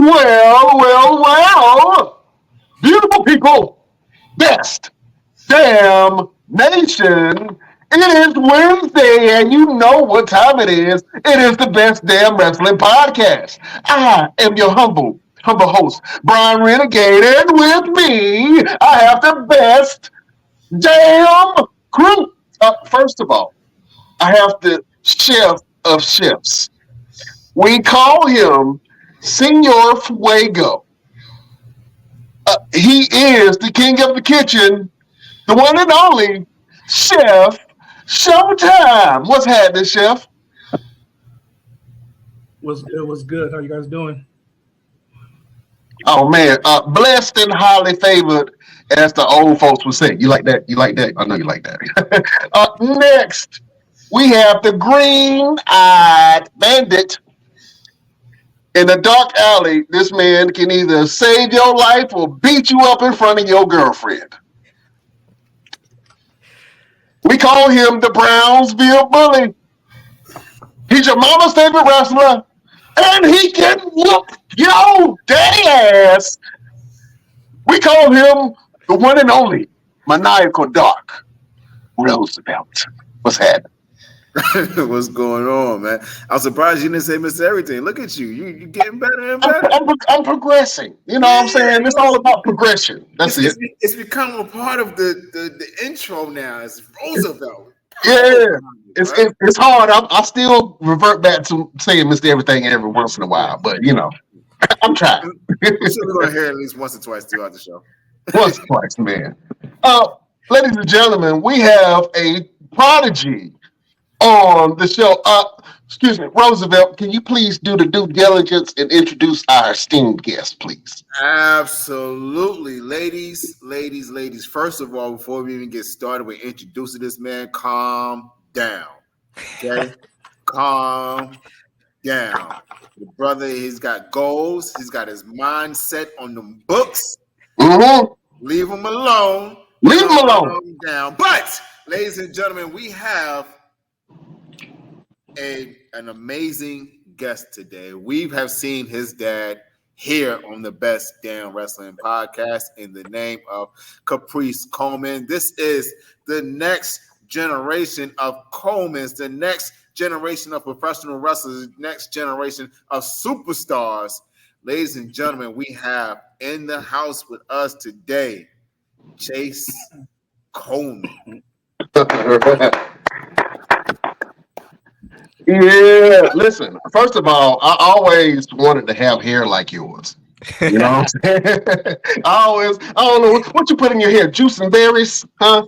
Well, beautiful people, best damn nation. It is Wednesday, and you know what time it is. It is the best damn wrestling podcast. I am your humble host, Brian Renegade, and with me, I have the best damn crew. First of all, I have the chef of chefs. We call him Senor Fuego. He is the king of the kitchen, the one and only Chef Showtime. What's happening, Chef? It was good. How you guys doing? Oh man, blessed and highly favored, as the old folks would say. You like that? You like that? I know you like that. Next, we have the green-eyed bandit. In the dark alley, this man can either save your life or beat you up in front of your girlfriend. We call him the Brownsville Bully. He's your mama's favorite wrestler, and he can whoop your daddy ass. We call him the one and only Maniacal Dark Roosevelt. What's happening? What's going on, man? I'm surprised you didn't say Miss Everything. Look at you. You getting better and better. I'm progressing. You know what I'm saying? It's all about progression. That's it. It's become a part of the intro now. It's Roosevelt. Yeah. It's hard. I still revert back to saying Mr. Everything every once in a while, but you know, I'm trying. I'm sure we're gonna hear it at least once or twice throughout the show. Once or twice, man. Ladies and gentlemen, we have a prodigy on the show. Excuse me, Roosevelt, can you please do the due diligence and introduce our esteemed guest, please? Absolutely. Ladies. First of all, before we even get started with introducing this man, calm down. Okay? Calm down. The brother, he's got goals. He's got his mind set on them books. Mm-hmm. Leave him alone. Leave him alone. Down. But, ladies and gentlemen, we have an amazing guest today. We have seen his dad here on the Best Damn Wrestling Podcast in the name of Chayce Coleman. This is the next generation of Colemans, the next generation of professional wrestlers, the next generation of superstars. Ladies and gentlemen, we have in the house with us today, Chayce Coleman. Yeah, listen, first of all, I always wanted to have hair like yours. You know what I'm saying? I don't know, what you put in your hair? Juice and berries? Huh?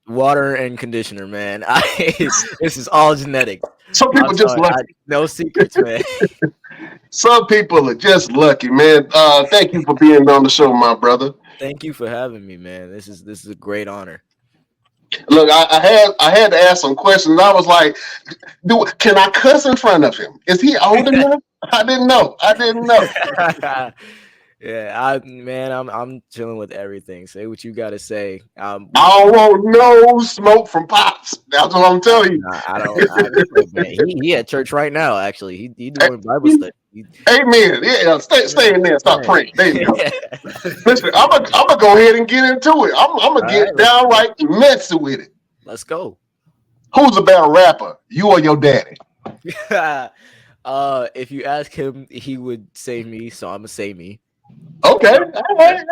Water and conditioner, man. This is all genetic. Some people just lucky. No secrets, man. Some people are just lucky, man. Thank you for being on the show, my brother. Thank you for having me, man. This is a great honor. Look, I had to ask some questions. I was like, can I cuss in front of him? Is he old enough? I didn't know. Yeah, I'm chilling with everything. Say what you gotta say. I don't want no smoke from Pops. That's what I'm telling you. I don't man. He at church right now, actually. He doing Bible study. Amen. Yeah, stay in there. Stop praying. There you go. Listen, I'm gonna go ahead and get into it. I'm gonna get downright messy with it. Let's go. Who's a better rapper, you or your daddy? If you ask him, he would say me, so I'm gonna say me. Okay, all right.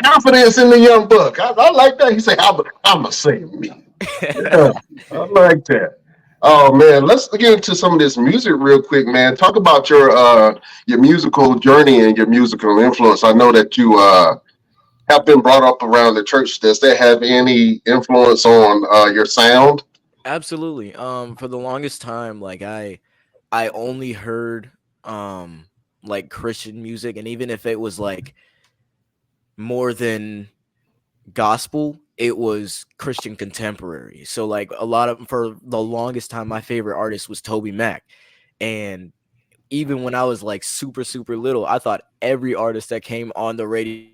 Confidence in the young buck. I like that. He said, "I'm gonna say me." Yeah, I like that. Oh man, let's get into some of this music real quick, man. Talk about your musical journey and your musical influence. I know that you have been brought up around the church. Does that have any influence on your sound? Absolutely. For the longest time, like I only heard like Christian music, and even if it was like more than gospel, it was Christian contemporary. So like for the longest time, my favorite artist was Toby Mac. And even when I was like super little, I thought every artist that came on the radio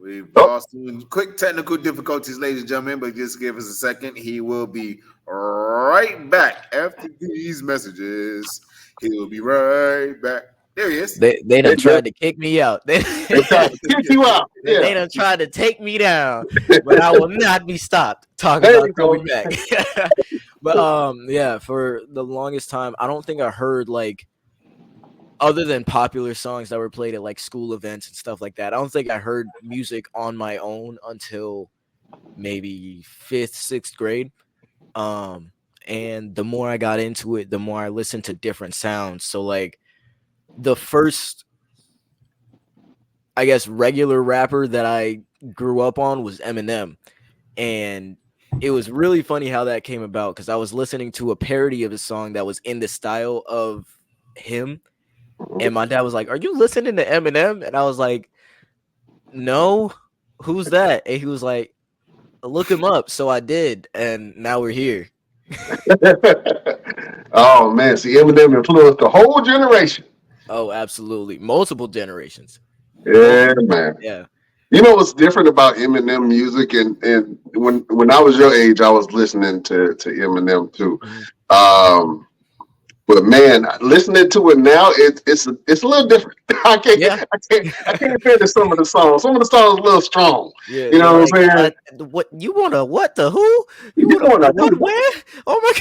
We've Oh, lost some quick technical difficulties, ladies and gentlemen, but just give us a second. He will be right back after these messages. He will be right back. There he is. They they, done they, tried to kick me out. They they tried to kick you out. they Yeah. done tried to take me down, but I will not be stopped. Talk There about you coming go. back. But yeah, for the longest time, I don't think I heard like other than popular songs that were played at like school events and stuff like that. I don't think I heard music on my own until maybe 5th, 6th grade. Um, and the more I got into it, the more I listened to different sounds. So like the first, I guess, regular rapper that I grew up on was Eminem. And it was really funny how that came about because I was listening to a parody of a song that was in the style of him. And my dad was like, "Are you listening to Eminem?" And I was like, "No, who's that?" And he was like, "Look him up." So I did. And now we're here. Oh man, see, Eminem influenced the whole generation. Oh, absolutely. Multiple generations. Yeah, Multiple. man. Yeah. You know what's different about Eminem music, and when I was your age, I was listening to Eminem too. Mhm. Um, but man, listening to it now, it's a little different. Yeah. I can't finish some of the songs. Some of the songs are a little strong. Yeah. You You're know like, what I'm saying? what you want to what the who? You You want to going put to what do where? Oh my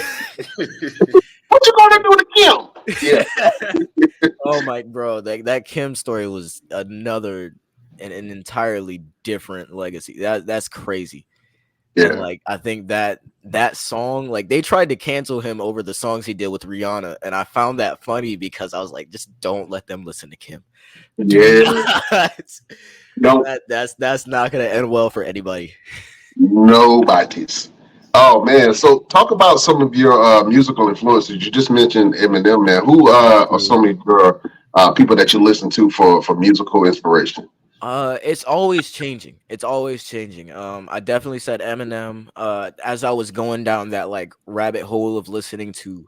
what you gonna do to Kim? Yeah, god. Oh my bro, that Kim story was another an entirely different legacy. That's crazy. And yeah. like I think that song, like they tried to cancel him over the songs he did with Rihanna, and I found that funny because I was like, just don't let them listen to Kim. Do Yeah, not. no, That's not gonna end well for anybody. nobody's. Oh man, so talk about some of your musical influences. You just mentioned Eminem, man. Who are some of your people that you listen to for musical inspiration? It's always changing. It's always changing. I definitely said Eminem. As I was going down that like rabbit hole of listening to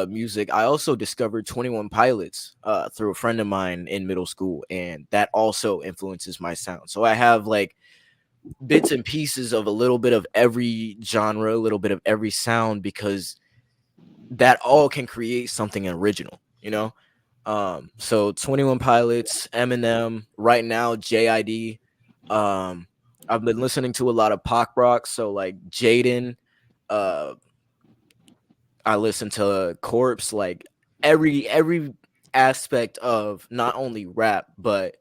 music, I also discovered 21 Pilots through a friend of mine in middle school, and that also influences my sound. So I have like bits and pieces of a little bit of every genre, a little bit of every sound, because that all can create something original, you know? So 21 Pilots, Eminem, right now JID. Um, I've been listening to a lot of pop rock, so like Jaden, uh, I listen to Corpse, like every aspect of not only rap but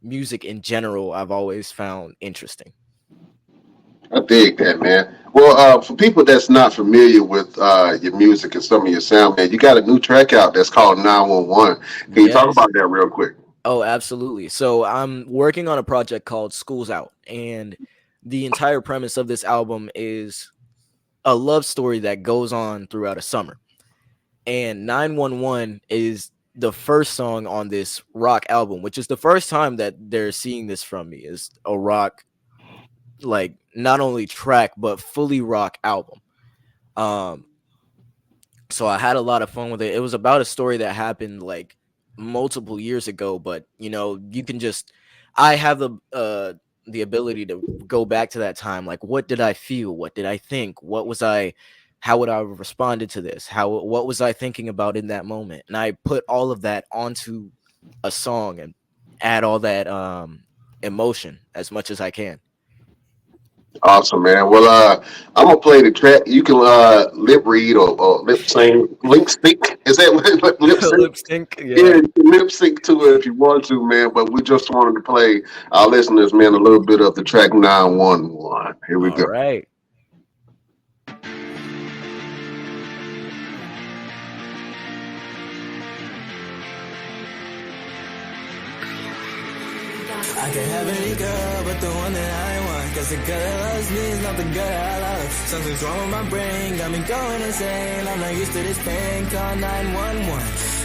music in general I've always found interesting. I dig that, man. Well, for people that's not familiar with your music and some of your sound, man, you got a new track out that's called 911. Can you talk Yes. about that real quick? Oh, absolutely. So I'm working on a project called School's Out, and the entire premise of this album is a love story that goes on throughout a summer. And 911 is the first song on this rock album, which is the first time that they're seeing this from me, is a rock, like not only track but fully rock album. Um so I had a lot of fun with it. It was about a story that happened like multiple years ago, but you know, you can just I have the ability to go back to that time. Like, what did I feel? What did I think? What was I how would I have responded to this? What was I thinking about in that moment? And I put all of that onto a song and add all that emotion as much as I can. Awesome, man. Well, I'm gonna play the track. You can lip read or lip sing, lip sync. Is that lip sync? Lip sync, Yeah, yeah. you can lip sync to it if you want to, man. But we just wanted to play our listeners, man, a little bit of the track 911. Here we All go. right. I can have any girl, but the one that I want. Cause the girl that loves me is not the girl that I love. Something's wrong with my brain, got me going insane. I'm not used to this pain, call 911.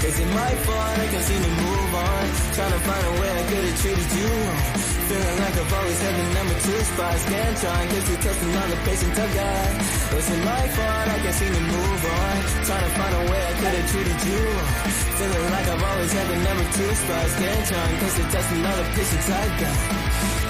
Is it my fault? I can't seem to move on. Trying to find a way I could have treated you wrong. Feeling like I've always had the number 2 spot. Can't try and kiss the testing on the patient I've got. Is it my fault? I can't seem to move on. Trying to find a way I could have treated you wrong. Feeling like I've always had the number 2 spot. Can't try and kiss the testing on the patients I've got.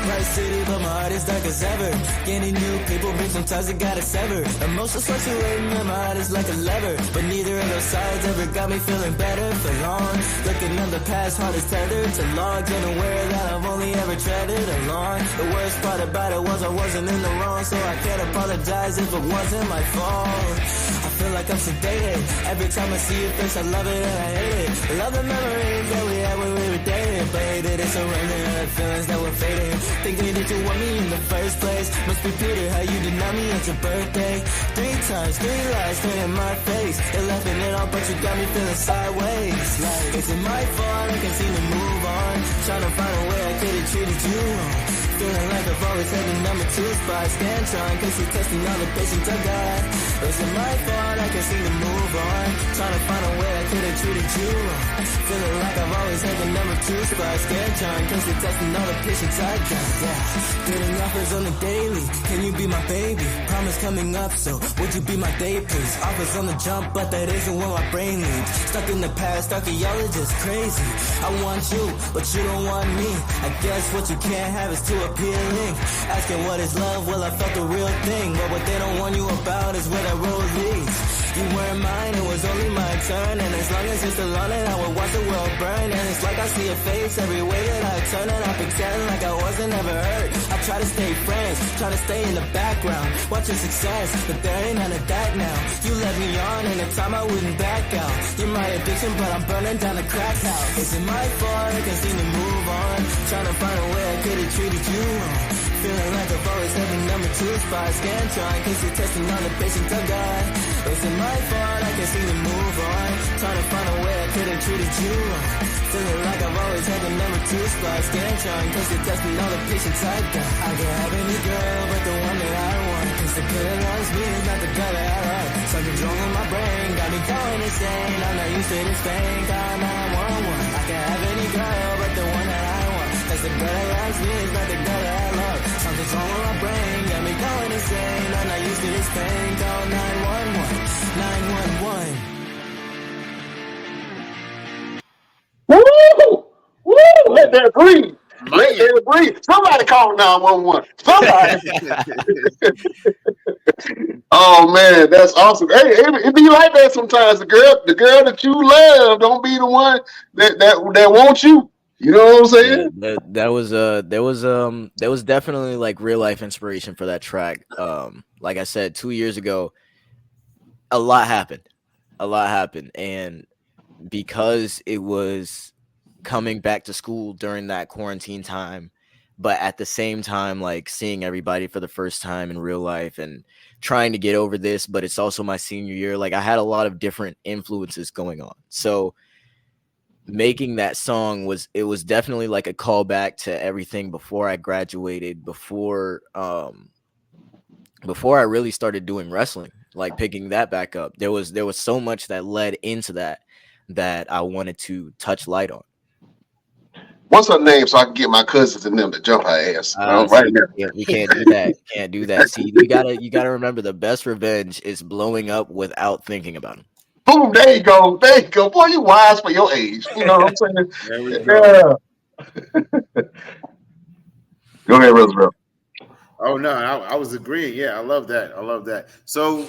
Bright city, but my heart is dark as ever. Gaining new people, but sometimes I gotta sever. Emotions fluctuating, and my heart is like a lever. But neither of those sides ever got me feeling better for long. Looking at the past, heart is tethered to logs. Unaware that I've only ever treaded along. The worst part about it was I wasn't in the wrong, so I can't apologize if it wasn't my fault. I feel like I'm sedated. Every time I see your face, I love it and I hate it. I love the memories that we had when we were dating. But hated it, surrendering the feelings that were fading. Thinking that you want me in the first place. Must be Peter, how you denied me at your birthday. 3 times, 3 lies straight in my face. You're laughing it off, but you got me feeling sideways. Like, is it my fault? I can't seem to move on. Trying to find a way I could have treated you wrong. Feeling like I've always had the number 2 spot. Stand trying, cause you're testing all the patience I got. Is it my fault? I can't seem to move on. Trying to find a way I could have treated you wrong. Feeling like I've always had the number 2 spot. Stand trying, cause you're testing all the patience I got. Yeah. Getting offers on the daily. Can you be my baby? Promise coming up, so would you be my date, please? Offers on the jump, but that isn't where my brain leads. Stuck in the past, archaeologist, crazy. I want you, but you don't want me. I guess what you can't have is too appealing. Asking what is love, well I felt the real thing. But what they don't warn you about is where that road leads. You weren't mine, it was only my turn. And as long as you're still on it, I would watch the world burn. And it's like I see your face every way that I turn. And I pretend like I wasn't ever hurt. I try to stay friends, try to stay in the background. Watch your success, but there ain't none of that now. You let me on, and the time I wouldn't back out. You're my addiction, but I'm burning down the crack house. Is it my fault? I can seem to move on. Trying to find a way I could have treated you wrong. Feeling like I've always had the number 2 spot. Scan trying, cause you're testing all the patience I got. Is it my fault? I can seem to move on. Trying to find a way I could have treated you wrong. Feeling like I've always had the number 2 spot. Scan trying, cause you're testing all the patience I got. I can have any girl, but the one that I want. Cause the girl that loves me is not the girl that I love. Something's wrong with my brain, got me going insane. I'm not used to this thing, call 911. I can have any girl, but the one that I want. Cause the girl that loves me is not the girl that I love. Something's wrong with my brain, got me going insane. I'm not used to this pain, call 911. 911. Woo! Woo! Let that breathe. Man. Let that breathe. Somebody call 911. Somebody. Oh man, that's awesome. Hey, it be like that sometimes. The girl that you love don't be the one that wants you. You know what I'm saying? Yeah, there was definitely like real life inspiration for that track. Like I said, 2 years ago, a lot happened, and because it was coming back to school during that quarantine time, but at the same time, like seeing everybody for the first time in real life and trying to get over this, but it's also my senior year. Like I had a lot of different influences going on. So making that song was definitely like a callback to everything before I graduated, before I really started doing wrestling, like picking that back up. There was so much that led into that I wanted to touch light on. What's her name so I can get my cousins and them to jump her ass? Right now. Yeah, we can't do that. Can't do that. See, you gotta remember the best revenge is blowing up without thinking about him. Boom, there you go. There you go. Boy, you wise for your age. You know what I'm saying? There we go. Yeah. Go ahead, Roosevelt. Oh no, I was agreeing. Yeah, I love that. So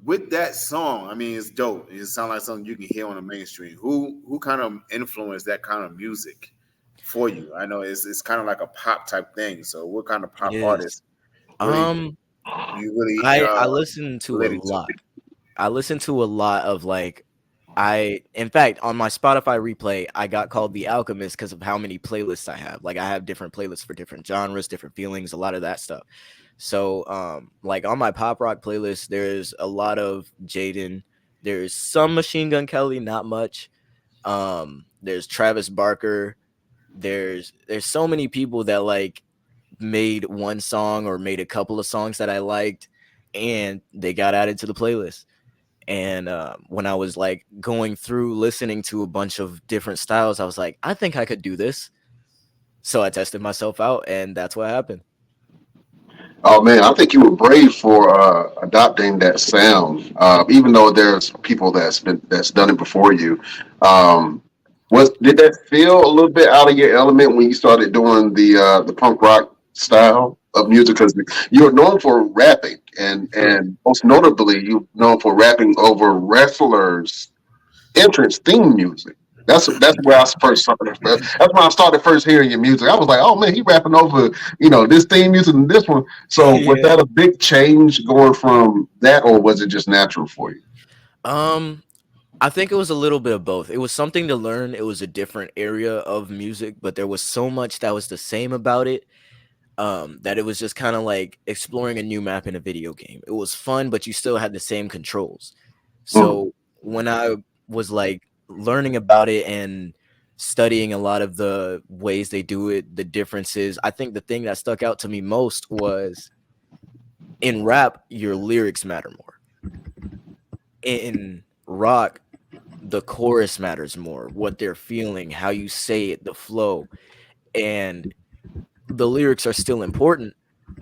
with that song, I mean, it's dope. It sounds like something you can hear on the mainstream. Who kind of influenced that kind of music for you? I know it's kind of like a pop type thing. So what kind of pop artist? Really, I listen to a lot. I listen to a lot of like, in fact, on my Spotify replay, I got called The Alchemist because of how many playlists I have. Like I have different playlists for different genres, different feelings, a lot of that stuff. So, like on my pop rock playlist, there's a lot of Jaden. There's some Machine Gun Kelly, not much. There's Travis Barker. There's so many people that like made one song or made a couple of songs that I liked, and they got added to the playlist. And when I was like going through listening to a bunch of different styles, I was like, I think I could do this. So I tested myself out, and that's what happened. Oh man, I think you were brave for adopting that sound. Even though there's people that's done it before you. Did that feel a little bit out of your element when you started doing the punk rock style of music? Because you're known for rapping, True. and most notably, you're known for rapping over wrestlers' entrance theme music. That's where I first started. That's when I started first hearing your music. I was like, oh man, he rapping over this theme music and this one. So was Yeah. that a big change going from that, or was it just natural for you? Um, I think it was a little bit of both. It was something to learn. It was a different area of music, but there was so much that was the same about it. That it was just kind of like exploring a new map in a video game. It was fun, but you still had the same controls. Mm, So when I was like learning about it and studying a lot of the ways they do it, the differences, I think the thing that stuck out to me most was in rap, your lyrics matter more. In rock, the chorus matters more, what they're feeling, how you say it, the flow. And the lyrics are still important,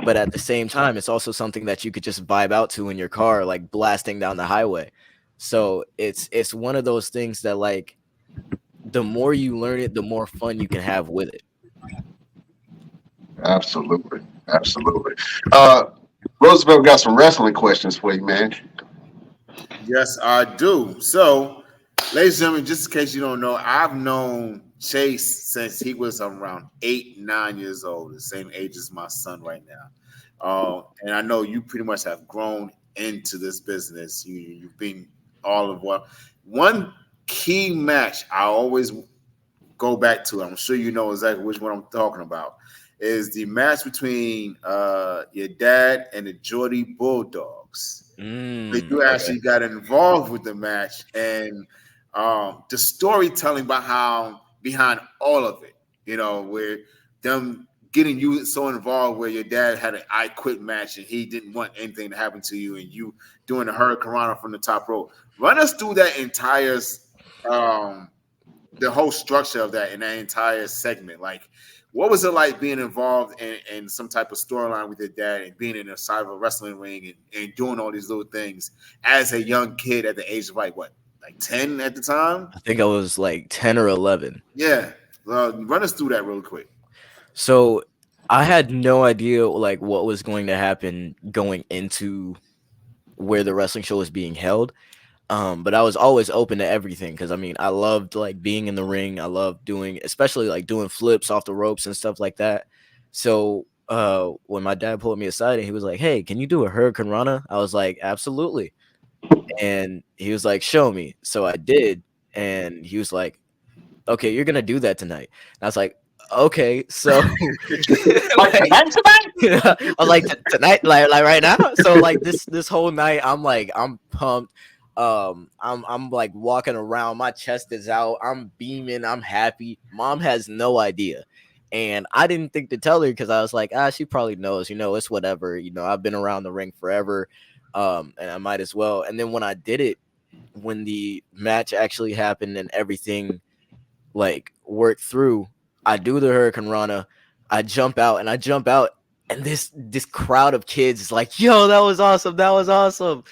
but at the same time, it's also something that you could just vibe out to in your car, like blasting down the highway. So it's one of those things that like the more you learn it, the more fun you can have with it. absolutely, absolutely. Uh, Roosevelt got some wrestling questions for you, man. Yes, I do. So, ladies and gentlemen, just in case you don't know, I've known Chase since he was around 8, 9 years old, the same age as my son right now. And I know you pretty much have grown into this business. You've been all of what one key match I always go back to. I'm sure you know exactly which one I'm talking about. Is the match between your dad and the Geordie Bulldogs. Like you Okay. actually got involved with the match and the storytelling behind all of it. Where them getting you so involved where your dad had an I quit match and he didn't want anything to happen to you and you doing the Hurricane from the top rope. Run us through that entire um, the whole structure of that in that entire segment. Like, what was it like being involved in some type of storyline with your dad and being in a side of a wrestling ring and doing all these little things as a young kid at the age of like 10 at the time? I think I was like 10 or 11. Yeah. Run us through that real quick. So I had no idea like what was going to happen going into where the wrestling show was being held. But I was always open to everything because I mean I loved like being in the ring. I loved doing especially like doing flips off the ropes and stuff like that. So when my dad pulled me aside and he was like, "Hey, can you do a Hurricane Rana?" I was like, "Absolutely." And he was like, "Show me." So I did, and he was like, "Okay, you're gonna do that tonight." And I was like, "Okay." So Like like tonight? I was like tonight, like right now. So like this whole night, I'm pumped. I'm like walking around. My chest is out. I'm beaming. I'm happy. Mom has no idea, and I didn't think to tell her because I was like, she probably knows. It's whatever. I've been around the ring forever, and I might as well. And then when I did it, when the match actually happened and everything like work through. I do the Hurricane Rana. I jump out, and this crowd of kids is like, "Yo, that was awesome! That was awesome!"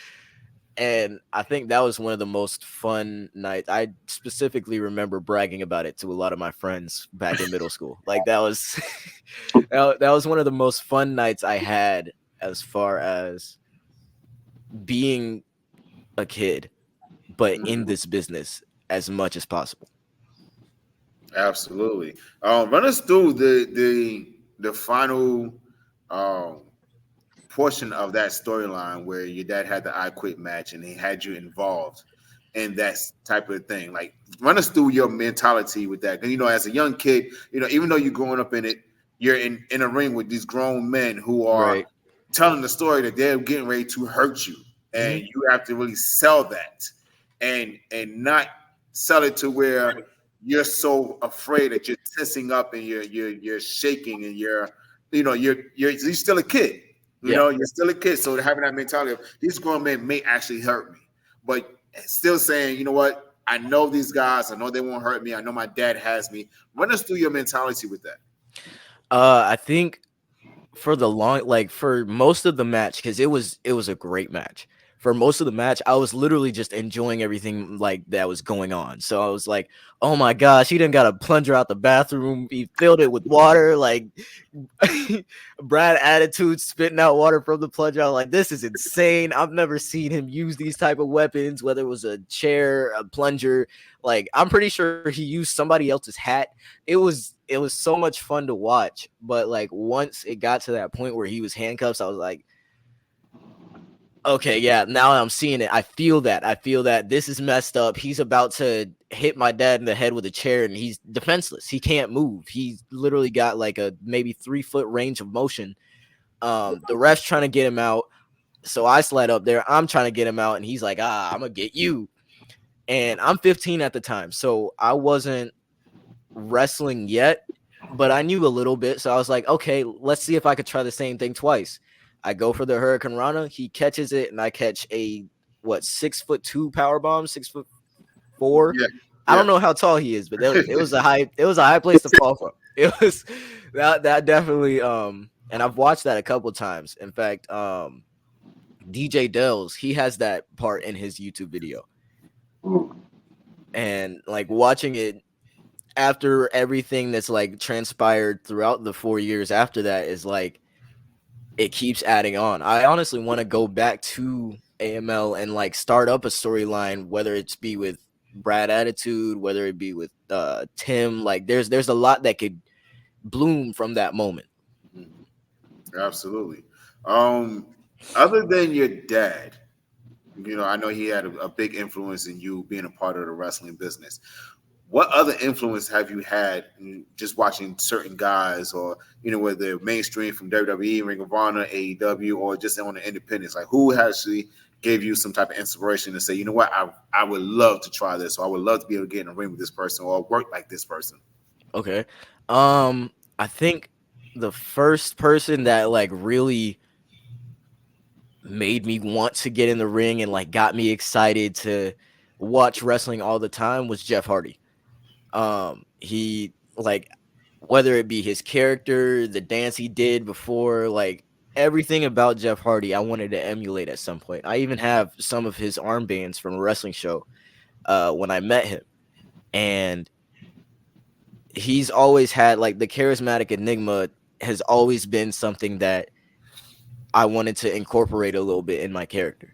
And I think that was one of the most fun nights. I specifically remember bragging about it to a lot of my friends back in middle school. Like that was that was one of the most fun nights I had as far as being a kid, but in this business as much as possible. Absolutely. Run us through the final um, portion of that storyline where your dad had the I quit match and he had you involved in that type of thing. Like, run us through your mentality with that. Because, as a young kid, even though you're growing up in it, you're in a ring with these grown men who are Right. telling the story that they're getting ready to hurt you. And Mhm. you have to really sell that and not sell it to where you're so afraid that you're tensing up and you're shaking and you're still a kid. Yeah. You're still a kid. So having that mentality of these grown men may actually hurt me, but still saying, you know what? I know these guys. I know they won't hurt me. I know my dad has me. Run us through your mentality with that. I think for the long, like for most of the match, because it was a great match. for most of the match, I was literally just enjoying everything like that was going on. So I was like, oh my gosh, he done got a plunger out the bathroom. He filled it with water. Like Brad Attitude spitting out water from the plunger. I was like, this is insane. I've never seen him use these type of weapons, whether it was a chair, a plunger. Like, I'm pretty sure he used somebody else's hat. It was so much fun to watch. But like once it got to that point where he was handcuffs, I was like, okay, yeah, now I'm seeing it. I feel that. I feel that this is messed up. He's about to hit my dad in the head with a chair and he's defenseless. He can't move. He's literally got like a maybe 3-foot range of motion. The ref's trying to get him out. So I slide up there. I'm trying to get him out and he's like, I'm gonna get you. And I'm 15 at the time. So I wasn't wrestling yet, but I knew a little bit. So I was like, okay, let's see if I could try the same thing twice. I go for the Hurricane Rana. He catches it, and I catch a 6'2" power bomb, 6'4". Yeah, I yeah. don't know how tall he is, but it was a high place to fall from. It was that definitely and I've watched that a couple times. In fact, DJ Dells, he has that part in his YouTube video, and like watching it after everything that's like transpired throughout the 4 years after that is like it keeps adding on. I honestly want to go back to AML and like start up a storyline, whether it's be with Brad Attitude, whether it be with Tim. Like there's a lot that could bloom from that moment. Absolutely. Other than your dad, I know he had a big influence in you being a part of the wrestling business. What other influence have you had in just watching certain guys, or whether mainstream from WWE, Ring of Honor, AEW, or just on the independents? Like, who actually gave you some type of inspiration to say, you know what, I would love to try this, or I would love to be able to get in a ring with this person, or work like this person? Okay. I think the first person that like really made me want to get in the ring and like got me excited to watch wrestling all the time was Jeff Hardy. He like whether it be his character, the dance he did before, like everything about Jeff Hardy, I wanted to emulate at some point. I even have some of his armbands from a wrestling show when I met him. And he's always had like the charismatic enigma has always been something that I wanted to incorporate a little bit in my character.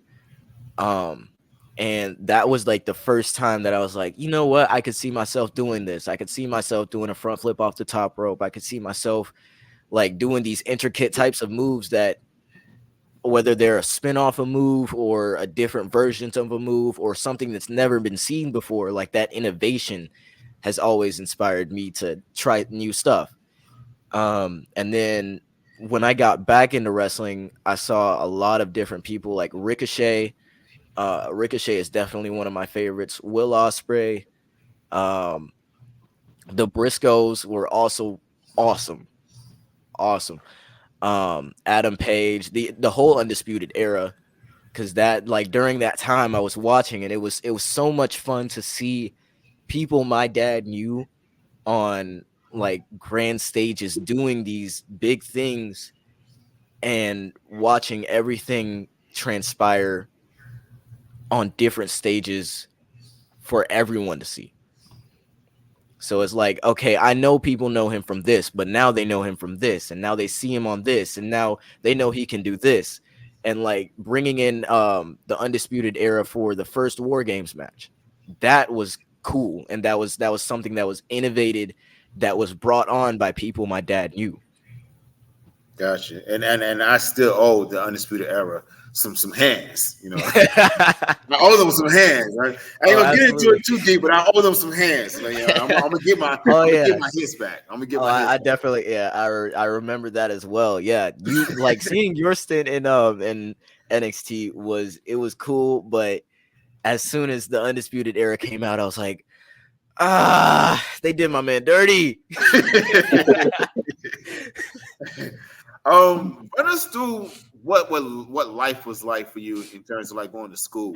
And that was like the first time that I was like, you know what? I could see myself doing this. I could see myself doing a front flip off the top rope. I could see myself like doing these intricate types of moves that whether they're a spin off a move or a different version of a move or something that's never been seen before, like that innovation has always inspired me to try new stuff. And then when I got back into wrestling, I saw a lot of different people like Ricochet. Ricochet is definitely one of my favorites. Will Ospreay. The Briscoes were also awesome. Awesome. Adam Page, the whole Undisputed Era, because that like during that time I was watching and it was so much fun to see people my dad knew on like grand stages doing these big things and watching everything transpire on different stages for everyone to see. So it's like, okay, I know people know him from this, but now they know him from this, and now they see him on this, and now they know he can do this. And like bringing in the Undisputed Era for the first War Games match, that was cool, and that was something that was innovated, that was brought on by people my dad knew. Gotcha. And I still owe the Undisputed Era some hands. I owe them some hands. Right? I ain't gonna get into it too deep, but I owe them some hands. I'm gonna get my get my hits back. I'm gonna get my hits I back. definitely, yeah, I remember that as well. Yeah, you like seeing your stint in NXT was cool, but as soon as the Undisputed Era came out, I was like, they did my man dirty. Run us through what life was like for you in terms of like going to school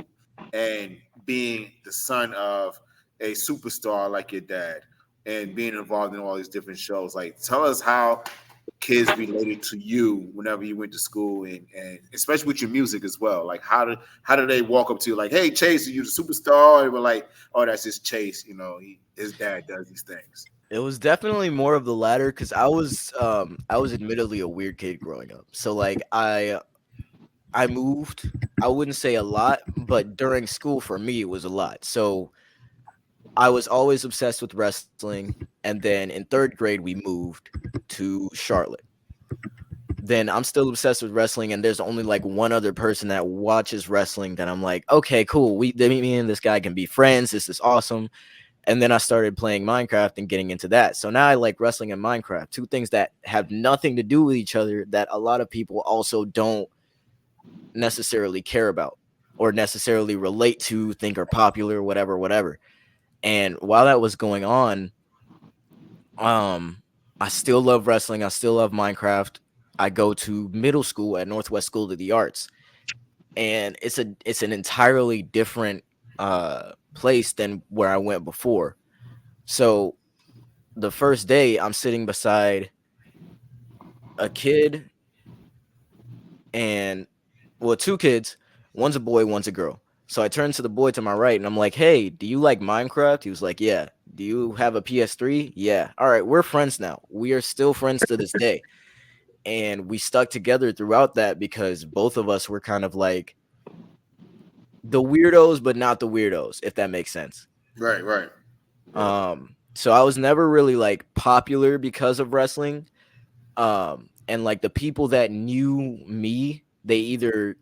and being the son of a superstar like your dad and being involved in all these different shows. Like, tell us how kids related to you whenever you went to school, and especially with your music as well? Like how do they walk up to you like, hey, Chayce, are you the superstar? Or we're like, oh, that's just Chayce. You know, his dad does these things. It was definitely more of the latter because I was admittedly a weird kid growing up. So like I moved. I wouldn't say a lot, but during school for me it was a lot. So I was always obsessed with wrestling, and then in third grade we moved to Charlotte. Then I'm still obsessed with wrestling, and there's only like one other person that watches wrestling that I'm like, okay, cool. Me and this guy can be friends. This is awesome. And then I started playing Minecraft and getting into that. So now I like wrestling and Minecraft, two things that have nothing to do with each other that a lot of people also don't necessarily care about or necessarily relate to, think are popular, whatever. And while that was going on, I still love wrestling. I still love Minecraft. I go to middle school at Northwest School of the Arts, and it's an entirely different place than where I went before. So the first day I'm sitting beside a kid and well, two kids, one's a boy, one's a girl. So I turned to the boy to my right and I'm like, hey, do you like Minecraft? He was like, yeah. Do you have a PS3? Yeah. All right, we're friends now. We are still friends to this day. And we stuck together throughout that because both of us were kind of like the weirdos, but not the weirdos, if that makes sense. Right. So I was never really like popular because of wrestling. And like the people that knew me, they either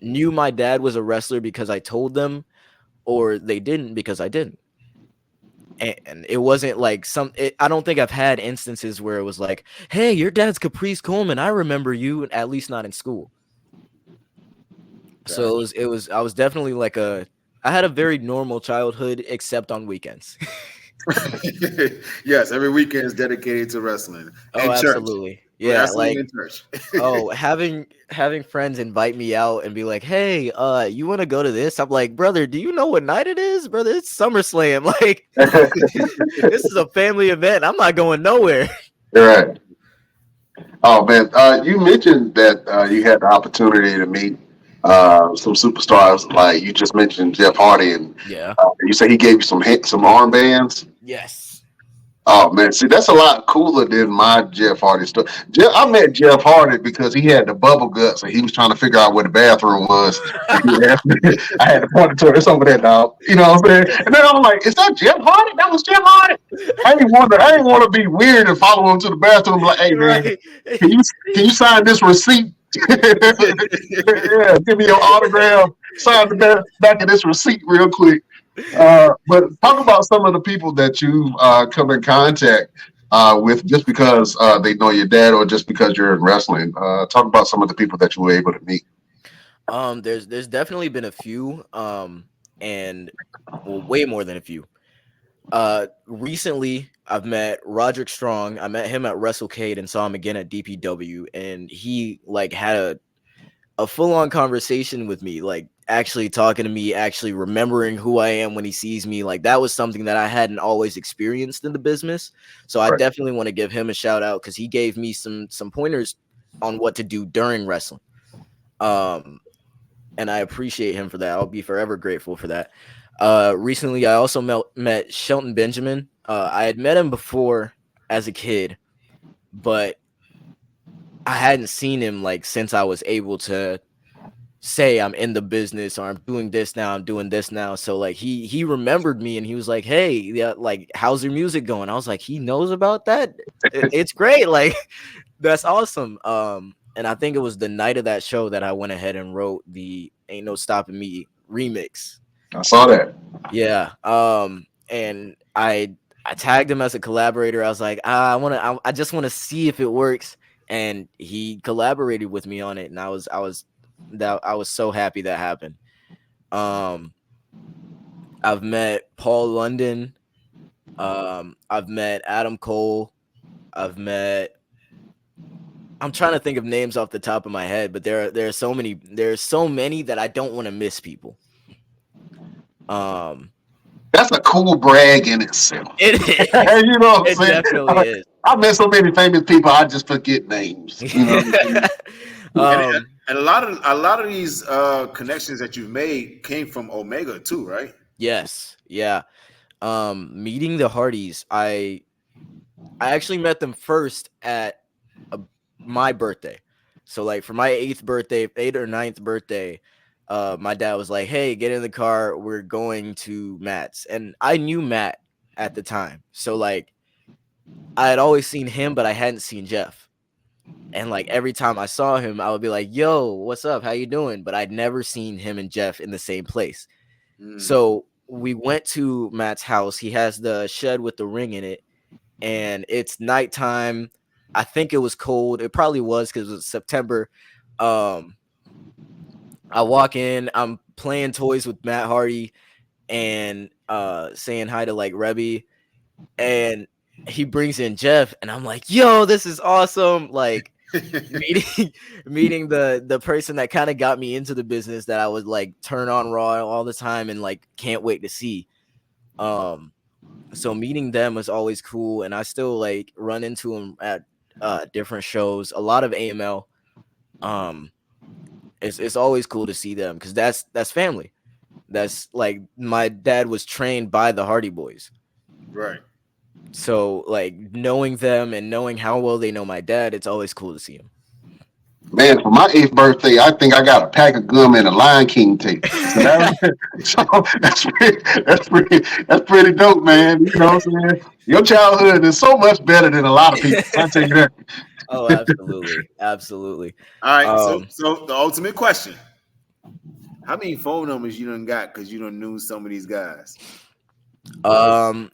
knew my dad was a wrestler because I told them, or they didn't because I didn't. And it wasn't like I don't think I've had instances where it was like, hey, your dad's Chayce Coleman. I remember you, at least not in school. So I was definitely like I had a very normal childhood, except on weekends. Yes, every weekend is dedicated to wrestling and church. Absolutely. Yeah, Wrestling like and church. having friends invite me out and be like, "Hey, you want to go to this?" I'm like, "Brother, do you know what night it is, brother? It's SummerSlam. Like, this is a family event. I'm not going nowhere." Right. Oh man, you mentioned that you had the opportunity to meet some superstars. Like you just mentioned Jeff Hardy, and Yeah. you say he gave you some armbands. Yes. Oh man, see that's a lot cooler than my Jeff Hardy stuff. I met Jeff Hardy because he had the bubble guts and he was trying to figure out where the bathroom was. And he asked me, I had to point it to it's over there, dog. You know what I'm saying? And then I'm like, is that Jeff Hardy? That was Jeff Hardy. I didn't want to be weird and follow him to the bathroom. Like, hey man, Right. can you sign this receipt? Yeah, give me your autograph. Sign the back of this receipt real quick. But talk about some of the people that you come in contact with just because they know your dad or just because you're in wrestling. Talk about some of the people that you were able to meet. There's definitely been a few, and well, way more than a few. Recently I've met Roderick Strong. I met him at WrestleCade and saw him again at DPW, and he like had a full-on conversation with me, like actually talking to me, actually remembering who I am when he sees me. Like that was something that I hadn't always experienced in the business. So I definitely want to give him a shout out because he gave me some pointers on what to do during wrestling. And I appreciate him for that. I'll be forever grateful for that. Recently I also met Shelton Benjamin. I had met him before as a kid, but I hadn't seen him like since I was able to say I'm in the business or I'm doing this now, I'm doing this now. So like he remembered me and he was like, hey, yeah, like how's your music going? I was like, he knows about that. It's great. Like that's awesome. And I think it was the night of that show that I went ahead and wrote the Ain't No Stopping Me remix. I saw that. Yeah. And I tagged him as a collaborator. I was like, I just want to see if it works. And he collaborated with me on it, and I was so happy that happened. I've met Paul London. I've met Adam Cole. I'm trying to think of names off the top of my head, but there are so many that I don't want to miss people. That's a cool brag in itself. It is. You know what I'm It saying? definitely is. I met so many famous people, I just forget names. You know what I mean? And, um, and a lot of these connections that you've made came from Omega too, right? yes, yeah. Meeting the Hardys, I actually met them first at a, my birthday. So like for my eighth or ninth birthday, my dad was like, "Hey, get in the car. We're going to Matt's," and I knew Matt at the time. So like I had always seen him, but I hadn't seen Jeff. And like every time I saw him, I would be like, "Yo, what's up? How you doing?" But I'd never seen him and Jeff in the same place. Mm. So we went to Matt's house. He has the shed with the ring in it, and it's nighttime. I think it was cold. It probably was because it was September. Um, I walk in. I'm playing toys with Matt Hardy and saying hi to like Rebby, and he brings in Jeff, and I'm like, "Yo, this is awesome!" Like meeting meeting the person that kind of got me into the business that I would like turn on Raw all the time and like can't wait to see. Um, so meeting them was always cool, and I still like run into them at different shows. A lot of AML. Um, it's always cool to see them because that's family. That's like my dad was trained by the Hardy Boys. Right. So like knowing them and knowing how well they know my dad, it's always cool to see him. Man, for my eighth birthday, I think I got a pack of gum and a Lion King tape. So, so that's pretty dope, man. You know what I'm saying? Your childhood is so much better than a lot of people. I tell you that. Oh, absolutely, absolutely. All right. So Um, so the ultimate question: how many phone numbers you done got because you done knew some of these guys? um,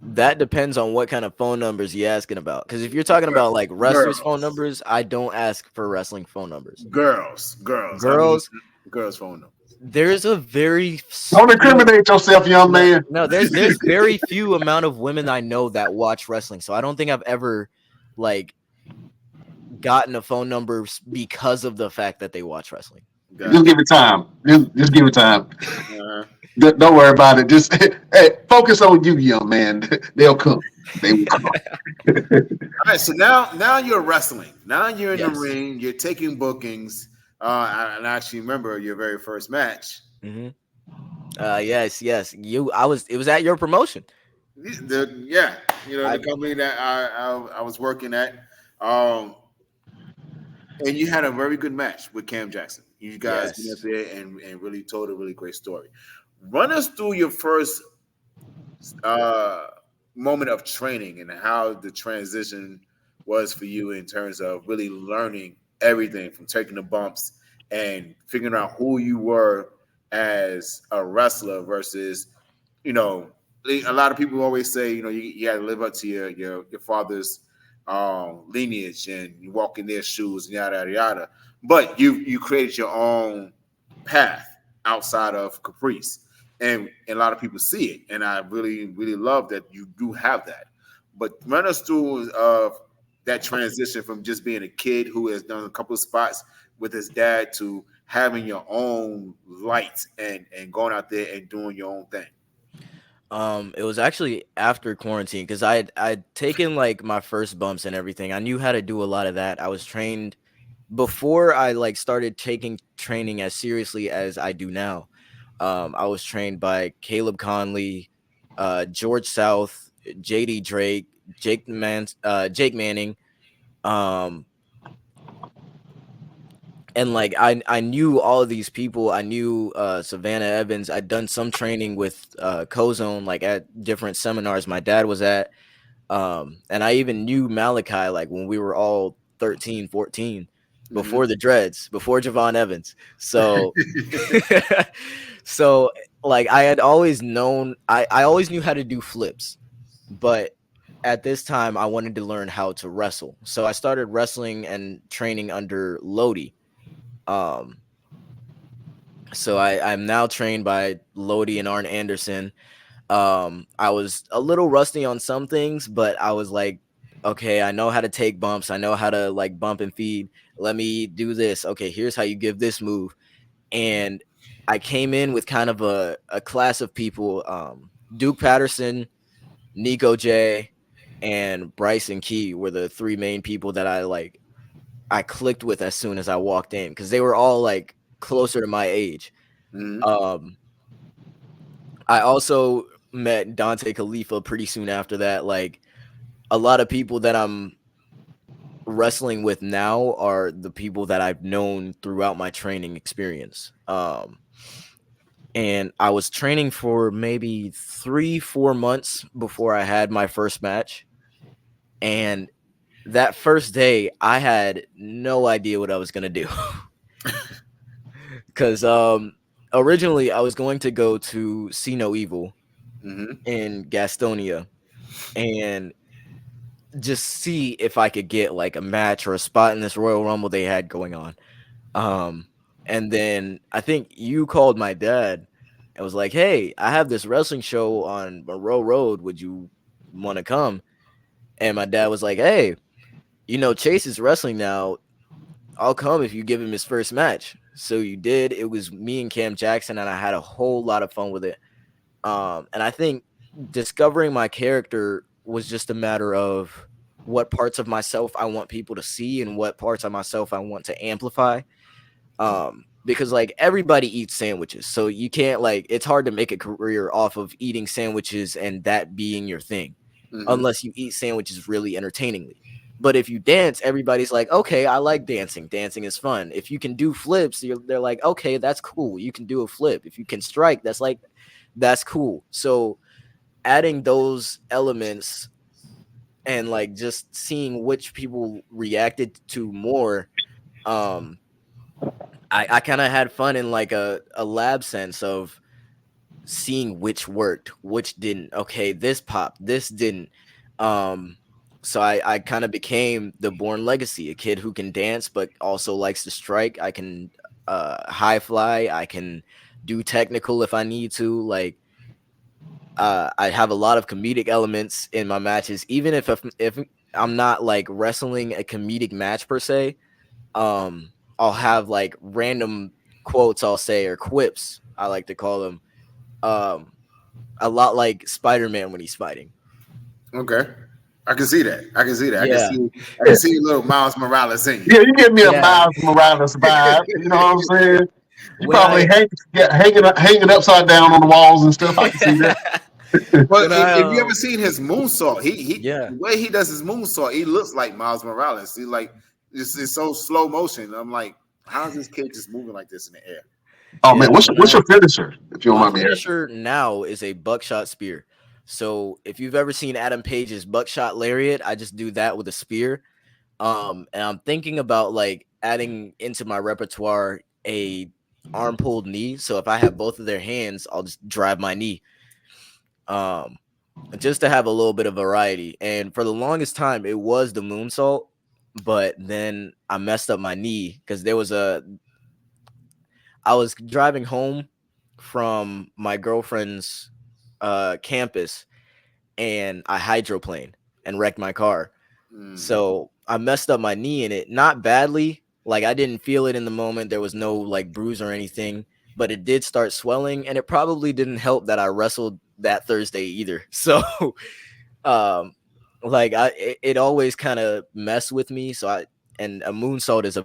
that depends on what kind of phone numbers you're asking about. Because if you're talking about like wrestlers' phone Girls, numbers, I don't ask for wrestling phone numbers. girls. How many Girls, girls phone numbers? there's a very Don't few. incriminate yourself, young No, man. no, there's very few amount of women I know that watch wrestling. So I don't think I've ever like gotten a phone number because of the fact that they watch wrestling. Just Gotcha. give it time. Just give it time. Uh, Don't worry about it. Just hey, focus on you, young man. They'll come. They will come. all right. So now you're wrestling. Now you're in the Yes. ring. You're taking bookings. And I actually remember your very first match. Mm-hmm. Yes, yes. I was. It was at your promotion. Yeah, you know I the company that I was working at, um, and you had a very good match with Cam Jackson. You guys went up yes. there and really told a really great story. Run us through your first uh, moment of training and how the transition was for you in terms of really learning everything from taking the bumps and figuring out who you were as a wrestler versus, you know, a lot of people always say, you know, you got to live up to your father's lineage and you walk in their shoes and yada yada yada. But you created your own path outside of Caprice, and a lot of people see it, and I really love that you do have that. But run us through that transition from just being a kid who has done a couple of spots with his dad to having your own lights and going out there and doing your own thing. It was actually after quarantine because I'd taken like my first bumps and everything. I knew how to do a lot of that. I was trained before I like started taking training as seriously as I do now. I was trained by Caleb Conley, George South, JD Drake, Jake Manning. Um, and like I knew all of these people. I knew Savannah Evans. I'd done some training with Cozone like at different seminars my dad was at. And I even knew Malachi like when we were all 13, 14, Mm-hmm. before the dreads, before Javon Evans. So so like I had always known I always knew how to do flips, but at this time I wanted to learn how to wrestle. So I started wrestling and training under Lodi. Um so I'm now trained by Lodi and Arn Anderson. I was a little rusty on some things, but I was like, okay, I know how to take bumps. I know how to like bump and feed. Let me do this. Okay, here's how you give this move. And I came in with kind of a class of people, Duke Patterson, Nico J, and Bryce and Key were the three main people that I clicked with as soon as I walked in because they were all like closer to my age. Mhm. Um, I also met Dante Khalifa pretty soon after that. Like a lot of people that I'm wrestling with now are the people that I've known throughout my training experience. And I was training for maybe 3-4 months before I had my first match. And that first day, I had no idea what I was gonna do. Because originally I was going to go to See No Evil Mhm. in Gastonia and just see if I could get like a match or a spot in this Royal Rumble they had going on. Um, and then I think you called my dad and was like, "Hey, I have this wrestling show on Monroe Road. Would you want to come?" And my dad was like, "Hey, Chase is wrestling now. I'll come if you give him his first match." So you did. It was me and Cam Jackson, and I had a whole lot of fun with it. And I think discovering my character was just a matter of what parts of myself I want people to see and what parts of myself I want to amplify. Because like everybody eats sandwiches, so you can't like it's hard to make a career off of eating sandwiches and that being your thing, Mhm. unless you eat sandwiches really entertainingly. But if you dance, everybody's like, okay, I like dancing. Dancing is fun. If you can do flips, they're like, okay, that's cool. You can do a flip. If you can strike, that's cool. So adding those elements and like just seeing which people reacted to more, um, I kind of had fun in like a lab sense of seeing which worked, which didn't. Okay, this popped, this didn't. Um, so I kind of became the Born Legacy, a kid who can dance but also likes to strike. I can high fly, I can do technical if I need to. Like I have a lot of comedic elements in my matches, even if I'm not like wrestling a comedic match per se. I'll have like random quotes I'll say or quips I like to call them. Um, a lot like Spider-Man when he's fighting. Okay. I can see that. I can see that. I can Yeah, see. I can see little Miles Morales in you. Yeah, you give me a yeah. Miles Morales vibe. You know what I'm saying? You When probably I hanging upside down on the walls and stuff. I can see that. But when I if you ever seen his moonsault, he yeah. the way he does his moonsault, he looks like Miles Morales. He like it's so slow motion. I'm like, how is this kid just moving like this in the air? Oh Yeah, man, what's your finisher? If you don't my mind me asking. finisher now is a buckshot spear. So if you've ever seen Adam Page's buckshot lariat, I just do that with a spear. And I'm thinking about like adding into my repertoire a arm pulled knee. So if I have both of their hands, I'll just drive my knee. Um, just to have a little bit of variety. And for the longest time, it was the moonsault, but then I messed up my knee because I was driving home from my girlfriend's campus and I hydroplaned and wrecked my car. Mm, So I messed up my knee in it, not badly. Like I didn't feel it in the moment. There was no like bruise or anything, but it did start swelling, and it probably didn't help that I wrestled that Thursday either. So, um, like it always kind of messed with me. So and a moonsault is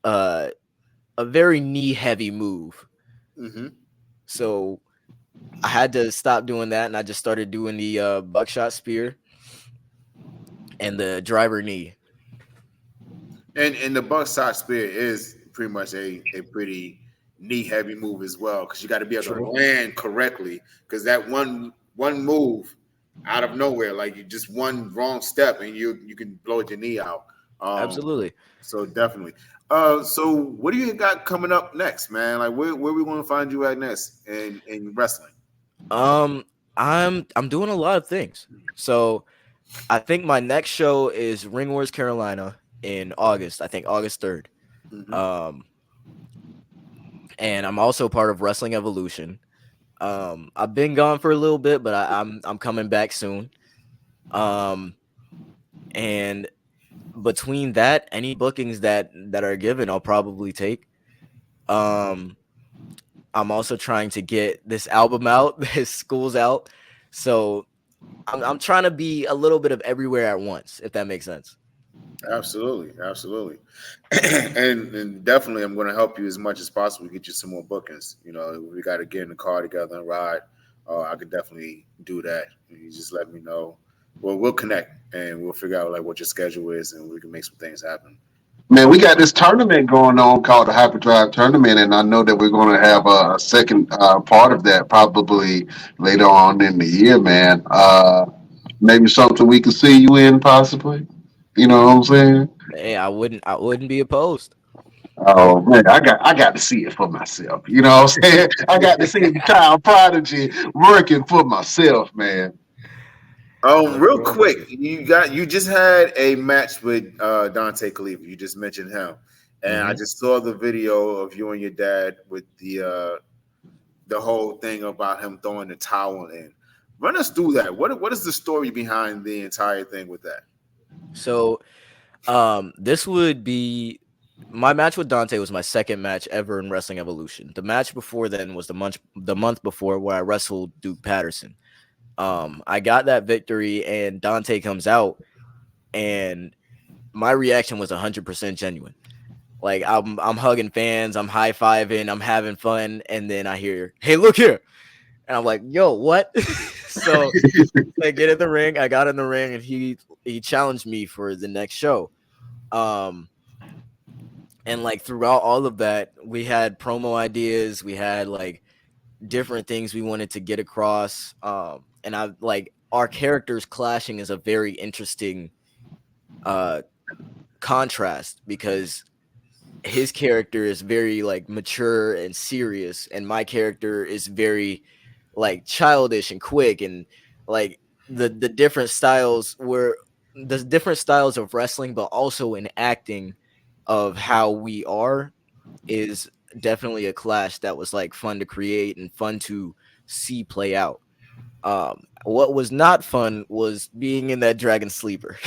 uh a very knee heavy move. hmm So I had to stop doing that, and I just started doing the buckshot spear and the driver knee. and the buckshot spear is pretty much a pretty knee heavy move as well because you got to be able to True. land correctly because that one move out of nowhere like you just one wrong step and you can blow your knee out. Um, Absolutely. so definitely. So what do you got coming up next, man? Like where we want to find you at next in wrestling? Um, I'm doing a lot of things. So I think my next show is Ring Wars Carolina in August. I think August 3rd. Mm-hmm. Um, and I'm also part of Wrestling Evolution. I've been gone for a little bit, but I'm coming back soon. Um, and between that, any bookings that are given, I'll probably take. Um, I'm also trying to get this album out. This school's out, so I'm trying to be a little bit of everywhere at once, if that makes sense. Absolutely, absolutely, and definitely, I'm going to help you as much as possible. Get you some more bookings. You know, we got to get in the car together and ride. I could definitely do that. You just let me know. Well, we'll connect and we'll figure out like what your schedule is, and we can make some things happen. Man, we got this tournament going on called the Hyperdrive Tournament, and I know that we're going to have a second part of that probably later on in the year, man. Maybe something we could see you in, possibly. You know what I'm saying? Hey, I wouldn't be opposed. Oh man, I got to see it for myself. You know what I'm saying? I got to see the child prodigy working for myself, man. Yes, Real sir. quick, you just had a match with Dante Khalifa. You just mentioned him, and I Mhm. just saw the video of you and your dad with the whole thing about him throwing the towel in. Run us through that. What is the story behind the entire thing with that? So, this would be my match with Dante was my second match ever in Wrestling Evolution. The match before then was the month before where I wrestled Duke Patterson. I got that victory, and Dante comes out, and my reaction was 100% genuine. Like I'm hugging fans, I'm high fiving, I'm having fun, and then I hear, "Hey, look here!" And I'm like, "Yo, what?" So I get in the ring. I got in the ring, and he challenged me for the next show. Um, and like throughout all of that, we had promo ideas. We had like different things we wanted to get across. And I like our characters clashing is a very interesting uh contrast because his character is very like mature and serious, and my character is very like childish and quick, and like the different styles were the different styles of wrestling, but also in acting of how we are is definitely a clash that was like fun to create and fun to see play out. What was not fun was being in that dragon sleeper.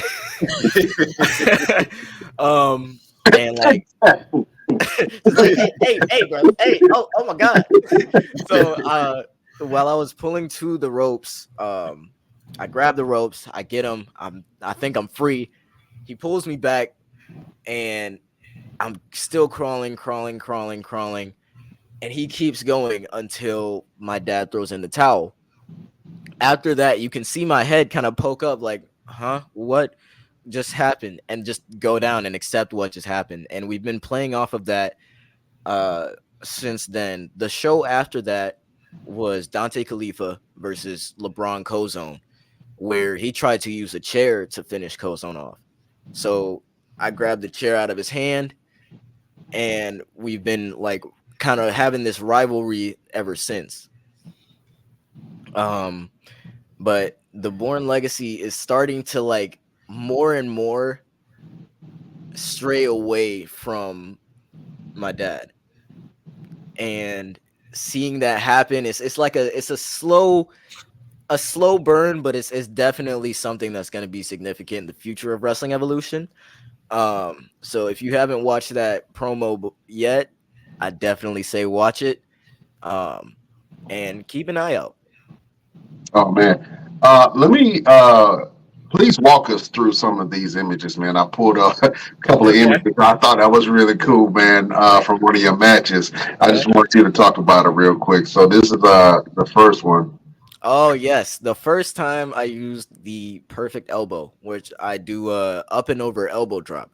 um and like just like, hey, bro, hey, oh my god. So while I was pulling to the ropes, I grab the ropes, I get him, I think I'm free. He pulls me back, and I'm still crawling, and he keeps going until my dad throws in the towel. After that, you can see my head kind of poke up, like, huh, what just happened, and just go down and accept what just happened. And we've been playing off of that uh since then. The show after that was Dante Khalifa versus LeBron Cozone, where he tried to use a chair to finish Cozone off. So I grabbed the chair out of his hand, and we've been like kind of having this rivalry ever since. Um, but the Born Legacy is starting to like more and more stray away from my dad, and seeing that happen it's like it's a slow burn, but it's definitely something that's going to be significant in the future of Wrestling Evolution. So if you haven't watched that promo yet, I definitely say watch it. Um, and keep an eye out. Oh man, let me please walk us through some of these images, man. I pulled up a couple of Okay. images. I thought that was really cool, man. From one of your matches. I Okay. just want you to talk about it real quick. So this is the first one. Oh yes, the first time I used the perfect elbow, which I do up and over elbow drop.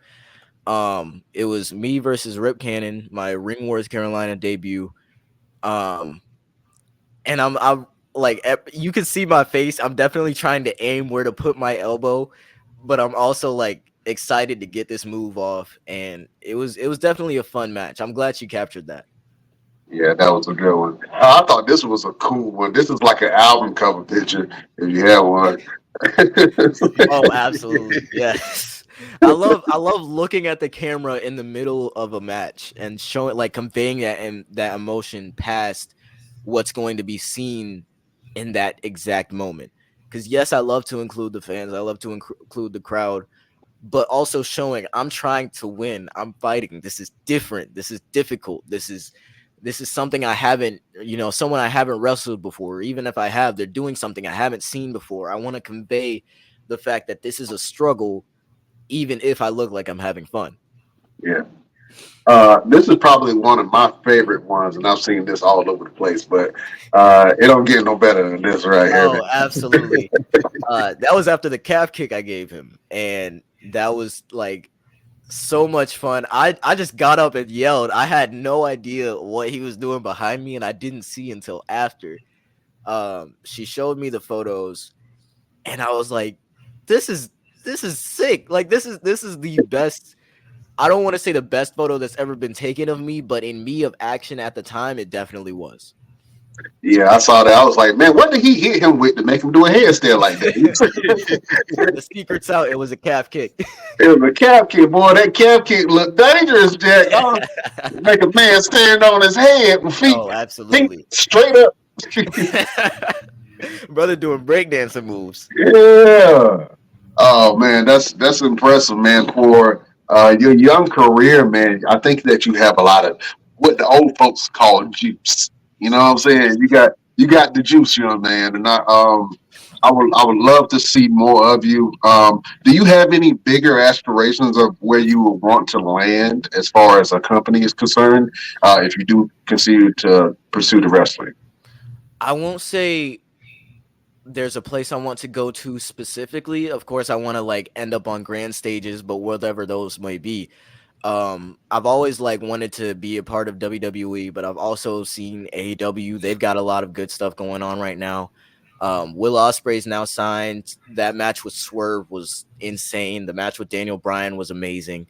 It was me versus Rip Cannon, my Ring Wars Carolina debut. Um, and I'm like you can see my face. I'm definitely trying to aim where to put my elbow, but I'm also like excited to get this move off, and it was definitely a fun match. I'm glad you captured that. Yeah, that was a good one. I thought this was a cool one. This is like an album cover picture if you have one. Oh, absolutely. Yes. I love looking at the camera in the middle of a match and showing like conveying that and that emotion past what's going to be seen in that exact moment. Cuz yes, I love to include the fans. I love to include the crowd, but also showing I'm trying to win. I'm fighting. This is different. This is difficult. This is this is something I haven't, someone I haven't wrestled before. Even if I have, they're doing something I haven't seen before. I want to convey the fact that this is a struggle, even if I look like I'm having fun. Yeah. This is probably one of my favorite ones, and I've seen this all over the place, but it don't get no better than this right here, man. Oh, absolutely. That was after the calf kick I gave him, and that was like so much fun. I just got up and yelled. I had no idea what he was doing behind me, and I didn't see until after. She showed me the photos, and I was like, this is sick. Like this is the best. I don't want to say the best photo that's ever been taken of me, but in me of action at the time, it definitely was. Yeah, I saw that. I was like, man, what did he hit him with to make him do a handstand like that? The secret's out. It was a calf kick. It was a calf kick, boy. That calf kick looked dangerous, Jack. Oh, make a man stand on his head with feet, Oh, absolutely. straight up. Brother doing breakdancing moves. Yeah. Oh man, that's impressive, man. For your young career, man, I think that you have a lot of what the old folks call juice. You know what I'm saying? You got the juice, young man, and I would love to see more of you. Do you have any bigger aspirations of where you would want to land as far as a company is concerned? If you do continue to pursue the wrestling. I won't say there's a place I want to go to specifically. Of course, I want to like end up on grand stages, but whatever those may be. I've always like wanted to be a part of WWE, but I've also seen AEW. They've got a lot of good stuff going on right now. Will Ospreay's now signed. That match with Swerve was insane. The match with Daniel Bryan was amazing.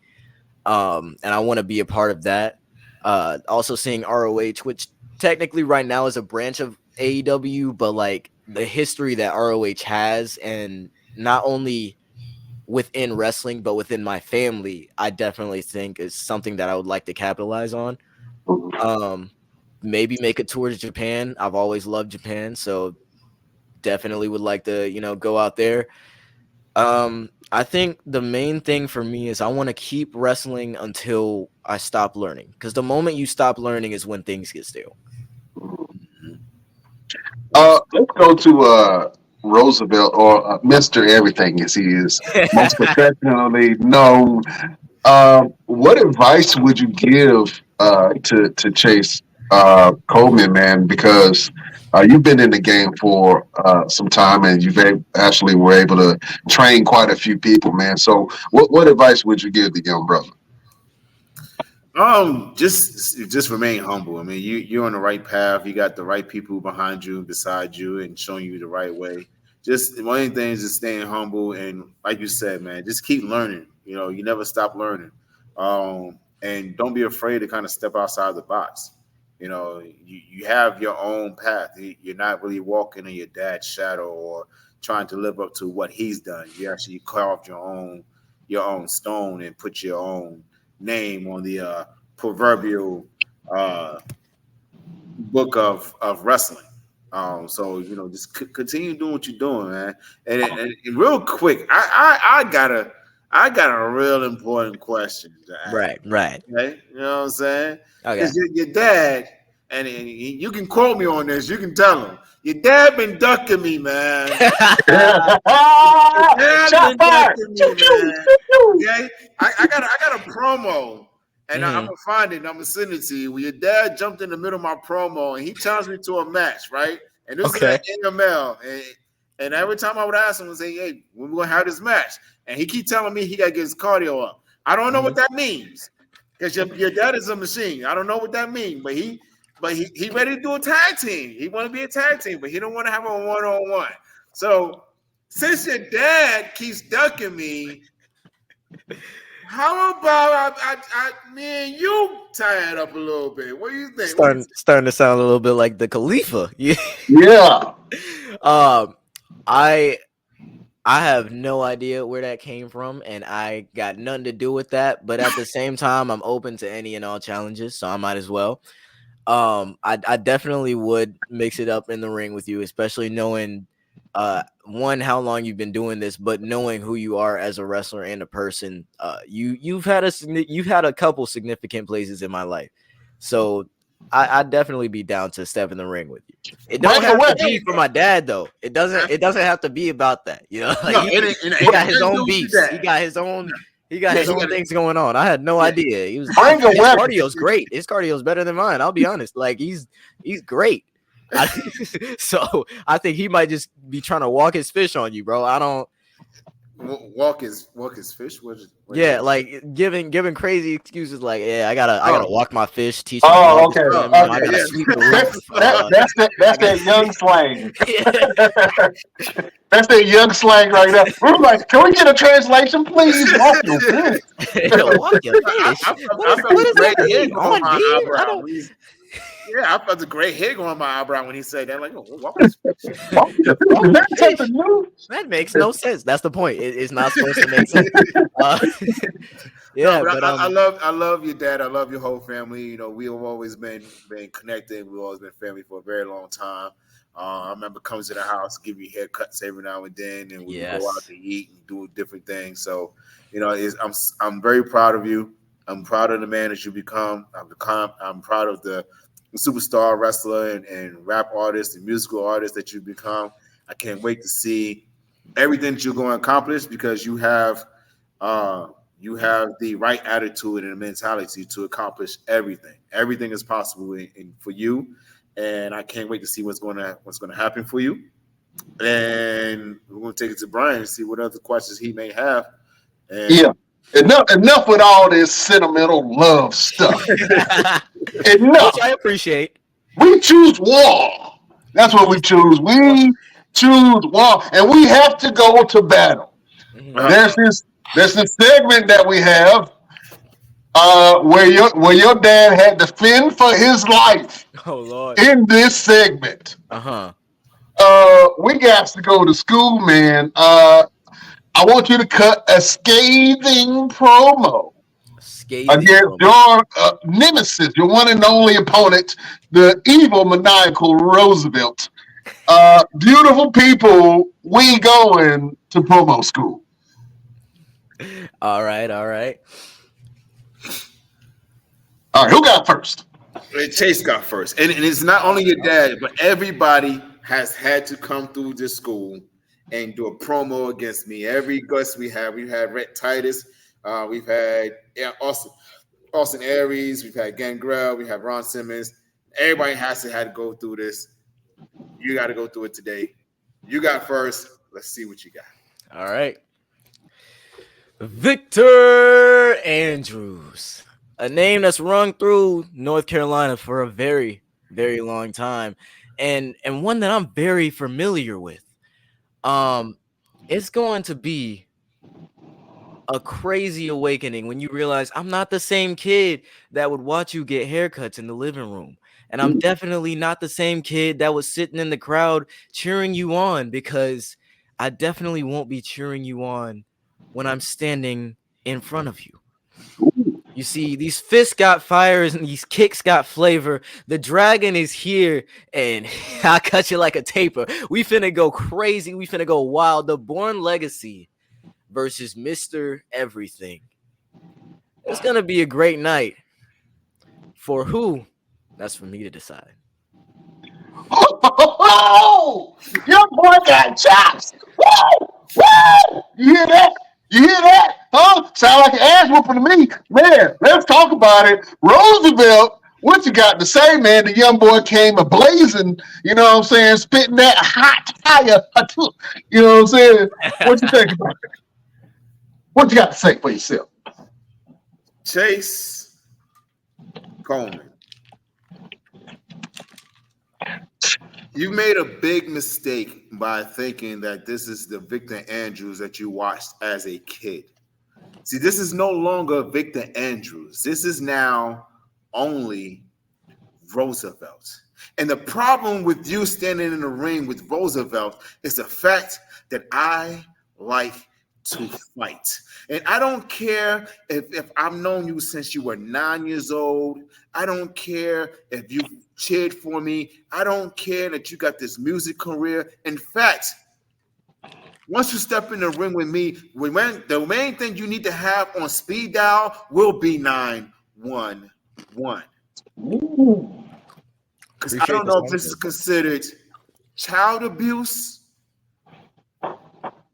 And I want to be a part of that. Also seeing ROH, which technically right now is a branch of AEW, but like the history that ROH has, and not only within wrestling, but within my family, I definitely think is something that I would like to capitalize on. Maybe make a tour to Japan. I've always loved Japan, so definitely would like to, go out there. I think the main thing for me is I want to keep wrestling until I stop learning, because the moment you stop learning is when things get stale. Let's go to Roosevelt, or Mr. Everything as he is most professionally known. What advice would you give to Chayce Coleman, man? Because you've been in the game for some time, and actually were able to train quite a few people, man. So, what advice would you give the young brother? Just remain humble. I mean, you're on the right path. You got the right people behind you, beside you, and showing you the right way. Just one of the things is staying humble, and like you said, man, just keep learning. You never stop learning. And don't be afraid to kind of step outside the box. You have your own path. You're not really walking in your dad's shadow or trying to live up to what he's done. You actually carved your own stone and put your own name on the proverbial book of wrestling. So just continue doing what you're doing, man. And real quick, I got a real important question to ask. Right. Okay, you know what I'm saying? Okay. Because your dad, and you can quote me on this. You can tell him your dad been ducking me, man. Your dad been ducking me, man. Okay, I got a promo. And I'm gonna find it and I'm gonna send it to you. Where your dad jumped in the middle of my promo and he challenged me to a match, right? And this is at NML. And every time I would ask him and say, hey, when we gonna have this match? And he keep telling me he gotta get his cardio up. I don't know what that means. Because your dad is a machine. I don't know what that means, but he ready to do a tag team. He want to be a tag team, but he don't want to have a one-on-one. So since your dad keeps ducking me, how about me and you tie it up a little bit? What do you think? Starting to sound a little bit like the Khalifa. Yeah. I have no idea where that came from, and I got nothing to do with that. But at the same time, I'm open to any and all challenges, so I might as well. I definitely would mix it up in the ring with you, especially knowing one, how long you've been doing this, but knowing who you are as a wrestler and a person. You've had a couple significant places in my life, so I'd definitely be down to step in the ring with you. It don't Break have away. to be for my dad though. It doesn't have to be about that. You know, like No, he got his own do beefs. that. He got his own Yeah, he got things going on. I had no Yeah. idea. He was Bring a his weapon. cardio's great. His cardio's better than mine. I'll be honest. Like he's great. So I think he might just be trying to walk his fish on you, bro. I don't. walk his fish. What Yeah, like giving crazy excuses like, yeah, I gotta walk my fish, teach him Oh, how to okay. swim, I gotta Yeah. sweep the roof. That's that young slang. Yeah. That's that young slang right there. We're like, can we get a translation, please? Walk your fish. Walk your fish. I What felt does the gray that hair mean? going on On my deer? I eyebrow. don't. Yeah, I felt the gray hair going on my eyebrow when he said that. Like, what was Walk your fish. Is that something new? That makes no sense. That's the point. It's not supposed to make sense. Yeah, No, but I love your dad. I love your whole family. You know, we have always been connected. We've always been family for a very long time. I remember coming to the house, give you haircuts every now and then, and we would go out to eat and do different things. So, you know, I'm very proud of you. I'm proud of the man that you become. I'm proud of the superstar wrestler and rap artist and musical artist that you become. I can't wait to see everything that you're going to accomplish because you have the right attitude and mentality to accomplish everything. Everything is possible for you, and I can't wait to see what's going to happen for you. And we're going to take it to Brian and see what other questions he may have. And Yeah. Enough with all this sentimental love stuff. Enough. which I appreciate. We choose war. That's what we choose. We choose war, and we have to go to battle. There's this segment that we have where your dad had to fend for his life. Oh Lord. In this segment. We got to go to school, man. I want you to cut a scathing promo against your nemesis, your one and only opponent, the evil maniacal Roosevelt. Beautiful people, we going to promo school. All right. All right, who got first? Chayce got first. And it's not only your dad, but everybody has had to come through this school and do a promo against me. Every guest we've had Rhett Titus, we've had Austin Aries, we've had Gangrel, we have Ron Simmons. Everybody had to go through this. You got to go through it today. You got first. Let's see what you got. All right. Victor Andrews, a name that's rung through North Carolina for a very, very long time, and one that I'm very familiar with. It's going to be a crazy awakening when you realize I'm not the same kid that would watch you get haircuts in the living room. And I'm definitely not the same kid that was sitting in the crowd cheering you on, because I definitely won't be cheering you on when I'm standing in front of you. You see, these fists got fires and these kicks got flavor. The dragon is here, and I cut you like a taper. We finna go crazy. We finna go wild. The Born Legacy versus Mr. Everything. It's gonna be a great night. For who? That's for me to decide. Oh, your boy got chops. Woo! Woo! You hear that? You hear that? Huh? Sound like an ass whooping to me. Man, let's talk about it. Roosevelt, what you got to say, man? The young boy came ablazing, you know what I'm saying? Spitting that hot fire. You know what I'm saying? What you think about it? What you got to say for yourself? Chayce Coleman. You made a big mistake by thinking that this is the Victor Andrews that you watched as a kid. See, this is no longer Victor Andrews. This is now only Roosevelt. And the problem with you standing in the ring with Roosevelt is the fact that I like to fight. And I don't care if I've known you since you were 9 years old. I don't care if you cheered for me. I don't care that you got this music career. In fact, once you step in the ring with me, the main thing you need to have on speed dial will be 911. Ooh. Because I don't know if this is considered child abuse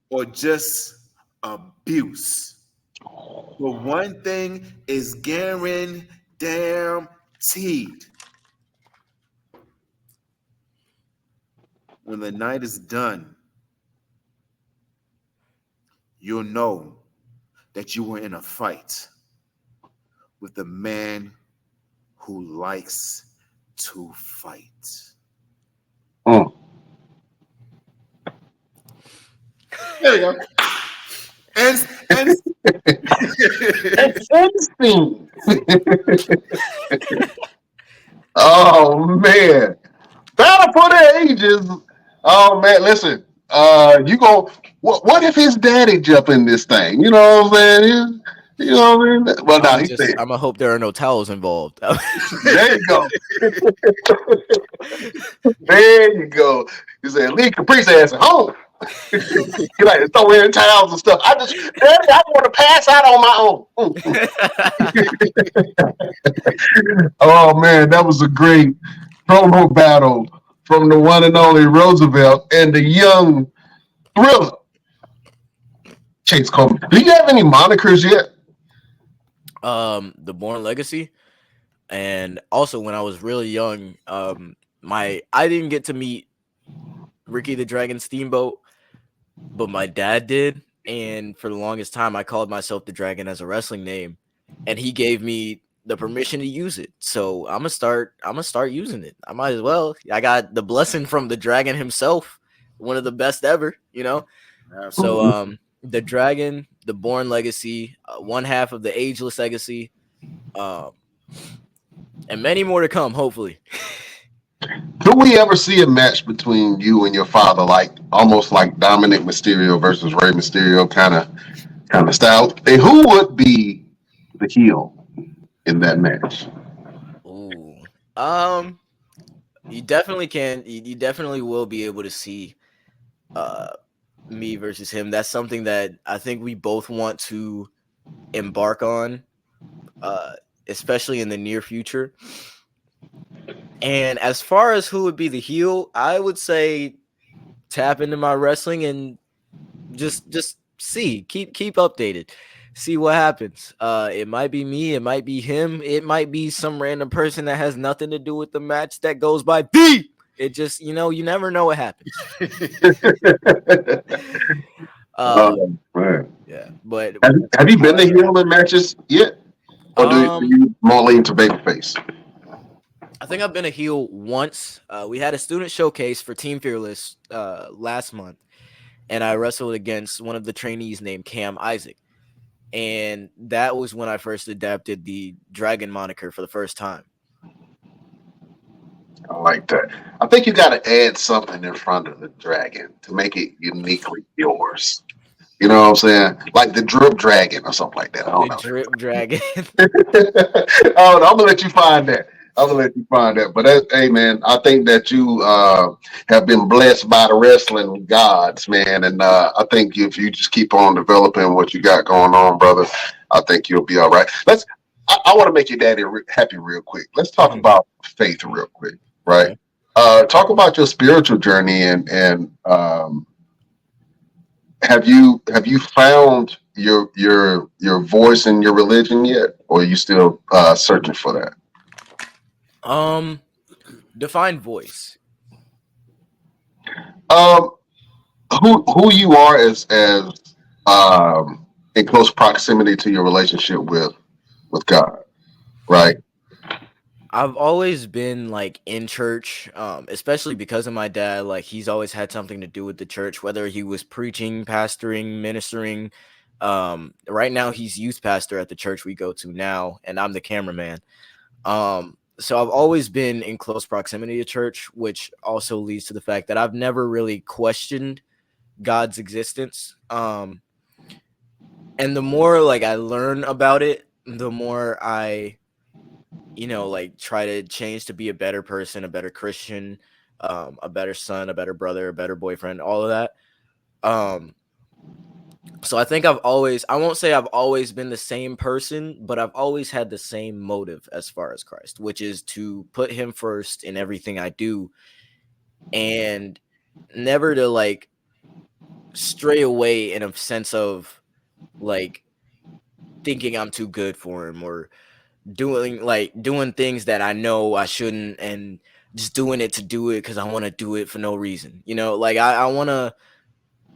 or just abuse. But one thing is guaranteed. When the night is done, you'll know that you were in a fight with the man who likes to fight. Mm. There you go. And It's instinct. Oh man, battle for the ages. Oh man, listen. You go. What if his daddy jump in this thing? You know what I'm saying? You know what I mean? Well, now he said, I'm gonna hope there are no towels involved. "There you go, there you go." He said, "Leave Caprice ass at home." He like to throw in towels and stuff. Daddy, I want to pass out on my own. Oh man, that was a great promo battle from the one and only Roosevelt and the young Thriller, Chayce Coleman. Do you have any monikers yet? The Born Legacy, and also when I was really young, I didn't get to meet Ricky the Dragon Steamboat, but my dad did, and for the longest time I called myself the Dragon as a wrestling name, and he gave me the permission to use it. So I'm gonna start using it. I might as well. I got the blessing from the Dragon himself, one of the best ever, you know. So the Dragon, the Born Legacy, one half of the Ageless Legacy, um, and many more to come, hopefully. Could we ever see a match between you and your father, like almost like Dominic Mysterio versus Rey Mysterio kind of style? And who would be the heel in that match? Ooh, you definitely can. You definitely will be able to see me versus him. That's something that I think we both want to embark on, uh, especially in the near future. And as far as who would be the heel, I would say tap into my wrestling and just see, keep updated, see what happens. It might be me, it might be him, it might be some random person that has nothing to do with the match that goes by B. It just, you never know what happens. Right. Yeah, but Have you been the heel in matches yet, or do you more lean to babyface? I think I've been a heel once. We had a student showcase for Team Fearless last month, and I wrestled against one of the trainees named Cam Isaac. And that was when I first adapted the Dragon moniker for the first time. I like that. I think you got to add something in front of the dragon to make it uniquely yours. You know what I'm saying? Like the drip dragon or something like that. I don't The know. Drip Dragon. Oh, I'm gonna let you find that. I'm gonna let you find that. But hey, man, I think that you have been blessed by the wrestling gods, man, and I think if you just keep on developing what you got going on, brother, I think you'll be all right. I want to make your daddy happy real quick. Let's talk about faith real quick, right? Okay. Talk about your spiritual journey and have you found your voice in your religion yet, or are you still searching for that? Define voice. Um, who you are as in close proximity to your relationship with God, right? I've always been like in church, especially because of my dad. Like he's always had something to do with the church, whether he was preaching, pastoring, ministering. Right now he's youth pastor at the church we go to now, and I'm the cameraman. So I've always been in close proximity to church, which also leads to the fact that I've never really questioned God's existence. And the more like I learn about it, the more I like try to change to be a better person, a better Christian, a better son, a better brother, a better boyfriend, all of that. So I think I won't say I've always been the same person, but I've always had the same motive as far as Christ, which is to put him first in everything I do, and never to like stray away in a sense of like thinking I'm too good for him, or doing things that I know I shouldn't, and just doing it to do it because I want to do it for no reason. Like I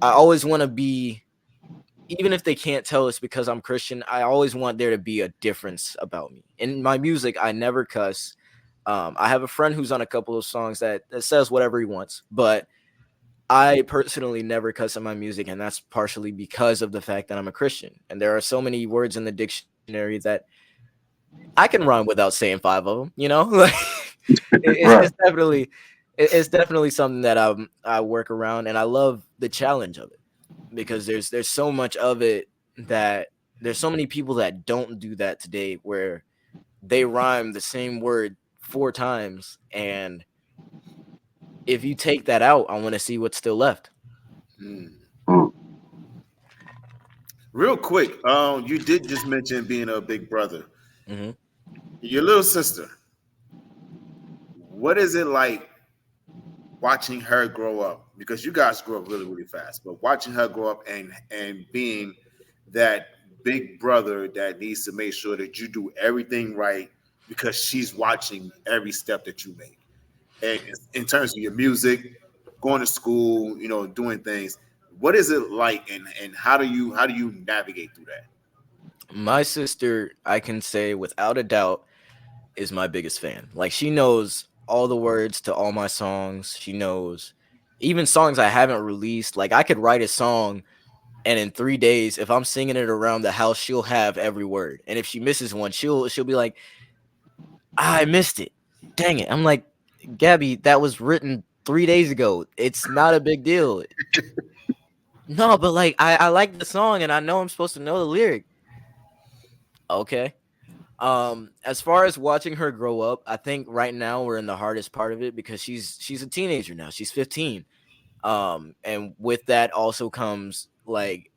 always want to be, even if they can't tell it's because I'm Christian, I always want there to be a difference about me. In my music, I never cuss. I have a friend who's on a couple of songs that says whatever he wants, but I personally never cuss in my music, and that's partially because of the fact that I'm a Christian. And there are so many words in the dictionary that I can rhyme without saying five of them. Like Right. it's definitely something that I work around, and I love the challenge of it, because there's so much of it that there's so many people that don't do that today, where they rhyme the same word 4 times, and if you take that out, I want to see what's still left. Hmm. Mm. Real quick, you did just mention being a big brother. Hmm. Your little sister. What is it like watching her grow up? Because you guys grow up really, really fast, but watching her grow up and being that big brother that needs to make sure that you do everything right because she's watching every step that you make. And in terms of your music, going to school, doing things. What is it like, and how do you navigate through that? My sister, I can say without a doubt, is my biggest fan. Like, she knows all the words to all my songs. She knows even songs I haven't released. Like, I could write a song, and in 3 days, if I'm singing it around the house, she'll have every word. And if she misses one, she'll be like, I missed it. Dang it. I'm like, Gabby, that was written 3 days ago. It's not a big deal. No, but like I like the song, and I know I'm supposed to know the lyric. Okay. As far as watching her grow up, I think right now we're in the hardest part of it, because she's a teenager now. She's 15. And with that also comes like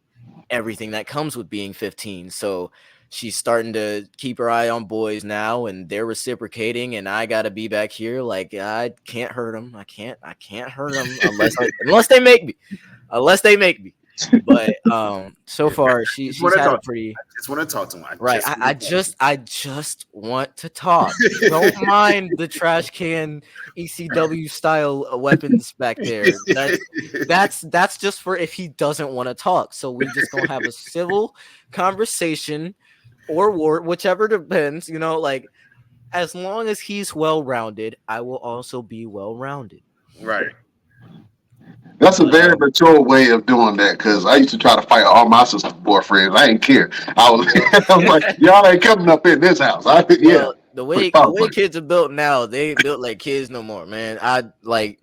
everything that comes with being 15. So she's starting to keep her eye on boys now, and they're reciprocating, and I got to be back here like I can't hurt them. I can't hurt them unless they make me. Unless they make me. But so far Just she's want to had a talk. pretty. I just want to talk to him. I Right. just I want to talk to just I just want to talk. Don't mind the trash can ECW style weapons back there. That's just for if he doesn't want to talk. So we just gonna have a civil conversation, or war, whichever depends. Like, as long as he's well rounded, I will also be well rounded. right. That's a But very mature way of doing that, because I used to try to fight all my sister's boyfriends. I didn't care. I was, I was like, y'all ain't coming up in this house. Yeah, well, the quick way the power way play. kids are built now, they ain't built like kids no more, man. I like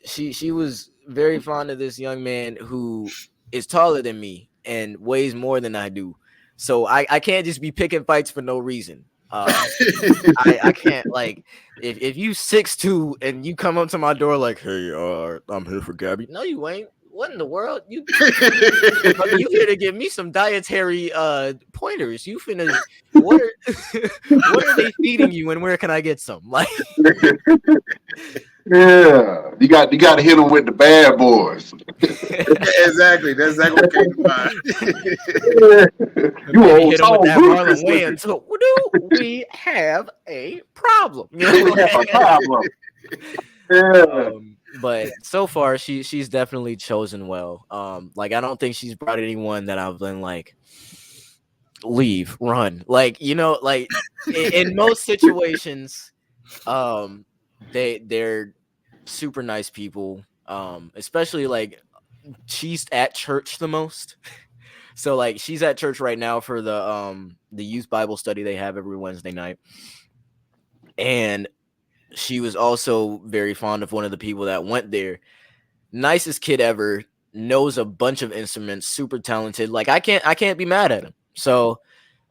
she was very fond of this young man who is taller than me and weighs more than I do. So I can't just be picking fights for no reason. I can't, like, if you 6'2" and you come up to my door like, hey, I'm here for Gabby. No, you ain't. What in the world? You here to give me some dietary pointers. You finna what are what are they feeding you, and where can I get some? Like, Yeah, you got to hit them with the bad boys. Exactly. That's exactly what came to mind. Yeah. You maybe old hit him with tall that Rufus Marlon looking. Wayans. So do we have a problem? We have a problem. Yeah. But so far she's definitely chosen well. Like, I don't think she's brought anyone that I've been like, leave, run. Like, like, in most situations, um, they're super nice people. Especially like, she's at church the most. So like, she's at church right now for the youth Bible study they have every Wednesday night. And she was also very fond of one of the people that went there. Nicest kid ever, knows a bunch of instruments, super talented. Like, I can't be mad at him. So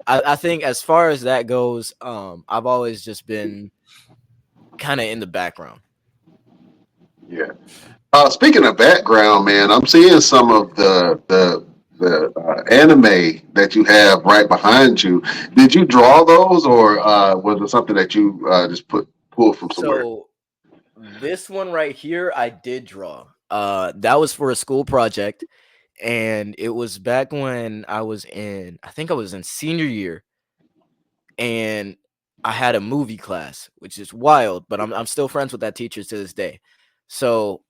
I think as far as that goes, I've always just been kind of in the background. Yeah. Speaking of background, man, I'm seeing some of the the anime that you have right behind you. Did you draw those, or was it something that you just pulled from somewhere? So this one right here, I did draw. That was for a school project, and it was back when I think I was in senior year, and I had a movie class, which is wild, but I'm still friends with that teacher to this day. So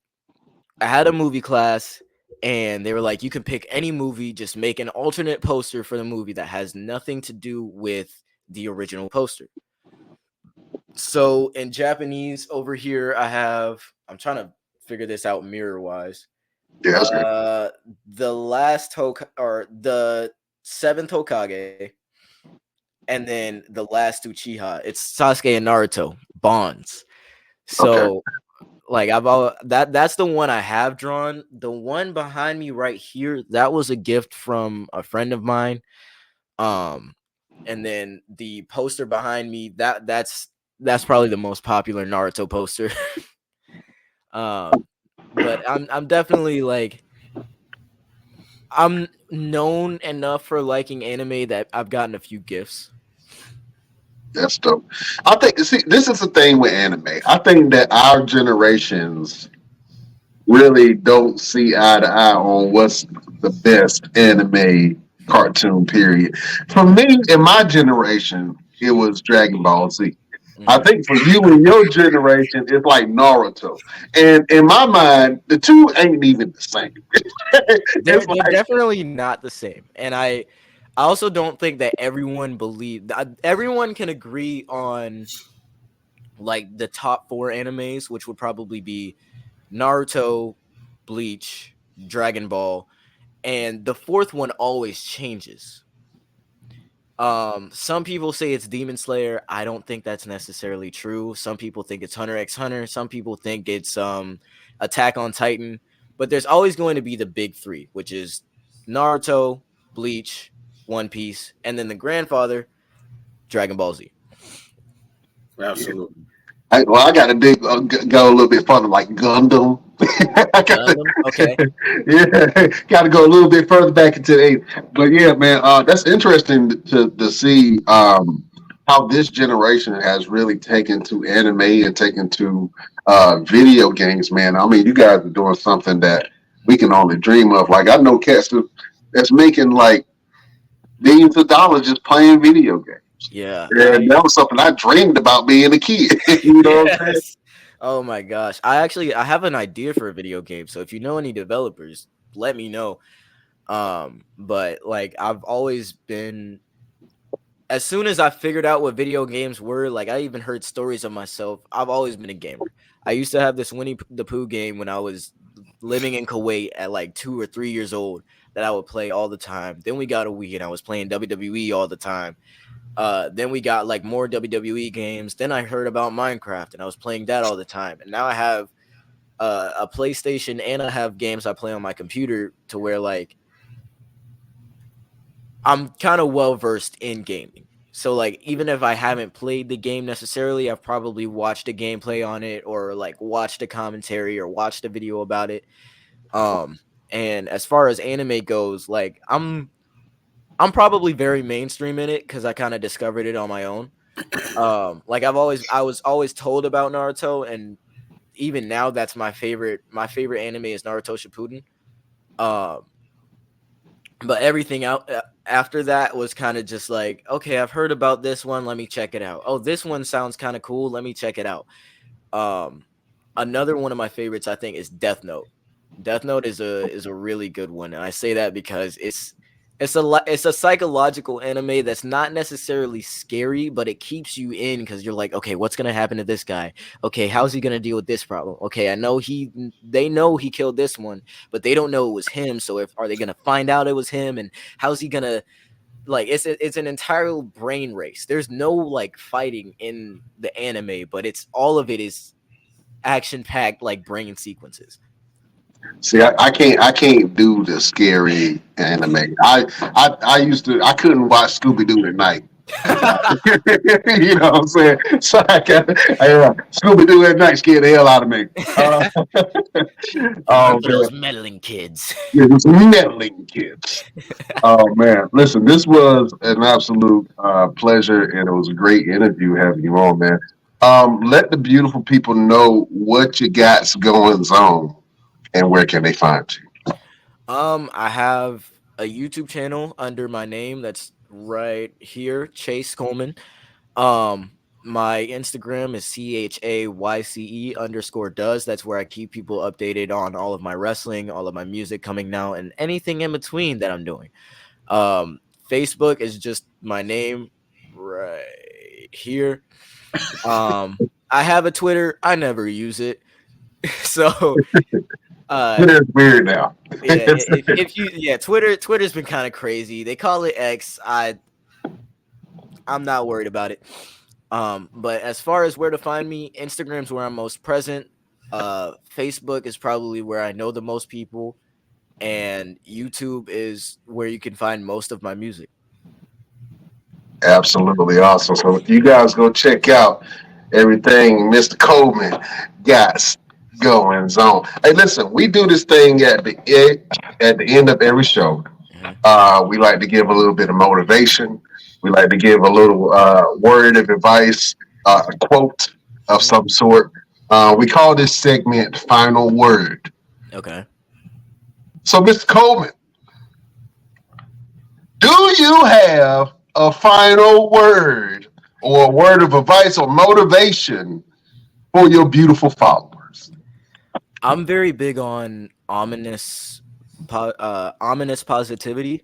I had a movie class, and they were like, you can pick any movie, just make an alternate poster for the movie that has nothing to do with the original poster. So in Japanese over here, I'm trying to figure this out mirror wise. Yeah, that's good. The seventh Hokage, and then the last Uchiha. It's Sasuke and Naruto bonds. Okay. So like that's the one I have drawn. The one behind me right here, that was a gift from a friend of mine. Um, and then the poster behind me, that's probably the most popular Naruto poster. um, but I'm definitely like I'm known enough for liking anime that I've gotten a few gifts. That's dope. I think, see, this is the thing with anime. I think that our generations really don't see eye to eye on what's the best anime cartoon, period. For me, in my generation, it was Dragon Ball Z. I Mhm. think for you and your generation, it's like Naruto. And in my mind, the two ain't even the same. They're It's they're like, definitely not the same, and I also don't think that everyone can agree on like the top four animes, which would probably be Naruto, Bleach, Dragon Ball, and the fourth one always changes. Some people say it's Demon Slayer. I don't think that's necessarily true. Some people think it's Hunter x Hunter. Some people think it's Attack on Titan. But there's always going to be the big three, which is Naruto, Bleach, One Piece, and then the grandfather, Dragon Ball Z. Absolutely. I got to go a little bit further, like Gundam. I got to, Gundam, okay. yeah, got to go a little bit further back into the 80s. But yeah, man, that's interesting to see how this generation has really taken to anime and taken to video games, man. I mean, you guys are doing something that we can only dream of. Like, I know cats that's making like millions of dollars just playing video games. Yeah, And that was something I dreamed about being a kid. You know what I'm saying? yes. Oh my gosh. I have an idea for a video game. So if you know any developers, let me know. But like I've always been as soon as I figured out what video games were, like I even heard stories of myself. I've always been a gamer. I used to have this Winnie the Pooh game when I was living in Kuwait at like 2 or 3 years old that I would play all the time. Then we got a Wii and I was playing WWE all the time. Then we got like more WWE games. Then I heard about Minecraft and I was playing that all the time. And now I have a PlayStation and I have games I play on my computer to where like I'm kind of well versed in gaming. So like even if I haven't played the game necessarily, I've probably watched a gameplay on it or like watched a commentary or watched a video about it. Um and as far as anime goes, like I'm probably very mainstream in it cuz I kind of discovered it on my own. Like I was always told about Naruto, and even now that's my favorite anime is Naruto Shippuden. Um but everything out after that was kind of just like, okay, I've heard about this one, let me check it out. Oh, this one sounds kind of cool, let me check it out. Um Another one of my favorites I think is Death Note. Death Note is a really good one, and I say that because it's a psychological anime that's not necessarily scary, but it keeps you in because you're like, okay, what's gonna happen to this guy? Okay, how's he gonna deal with this problem? Okay, I know they know he killed this one, but they don't know it was him. So if are they gonna find out it was him, and how's he gonna like? It's an entire brain race. There's no like fighting in the anime, but it's all of it is action packed like brain sequences. See, I can't do the scary anime. I used to I couldn't watch Scooby Doo at night. You know what I'm saying? So Scooby Doo at night scared the hell out of me. Oh Remember man, those meddling kids? it was meddling kids. Oh man, listen, this was an absolute pleasure, and it was a great interview having you on, man. Let the beautiful people know what you got going on and where can they find you. I have a YouTube channel under my name that's right here, Chayce Coleman. Um, my Instagram is CHAYCE_does. That's where I keep people updated on all of my wrestling, all of my music coming out, and anything in between that I'm doing. Um, Facebook is just my name right here. I have a Twitter. I never use it. So uh It's weird now. yeah, if you Twitter's been kind of crazy. They call it X. I'm not worried about it. But as far as where to find me, Instagram's where I'm most present. Facebook is probably where I know the most people, and YouTube is where you can find most of my music. Absolutely awesome. So you guys go check out everything Mr. Coleman got going on. Hey, listen, we do this thing at the end of every show. Mhm. We like to give a little bit of motivation. We like to give a little word of advice, a quote of Mhm. some sort. We call this segment "Final Word." Okay. So, Mr. Coleman, do you have a final word or a word of advice or motivation for your beautiful followers? I'm very big on ominous positivity.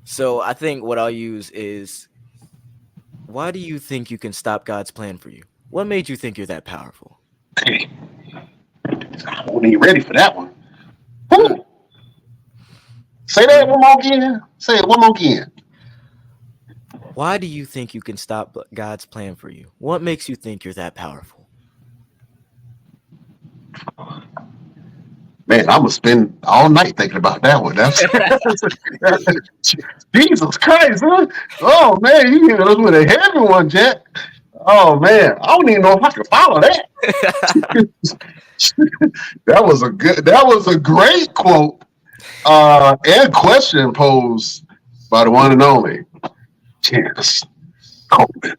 So I think what I'll use is, why do you think you can stop God's plan for you? What made you think you're that powerful? Hey, I wasn't even ready for that one. Mm, Whew. Say that mhm. one more again. Say it one more again. Why do you think you can stop God's plan for you? What makes you think you're that powerful? Man, I'm gonna spend all night thinking about that one. That's Jesus Christ, huh? Oh man, you hit us with a heavy one, Jack. Oh man, I don't even know if I can follow that. That was a great quote and question posed by the one and only Chance Coleman.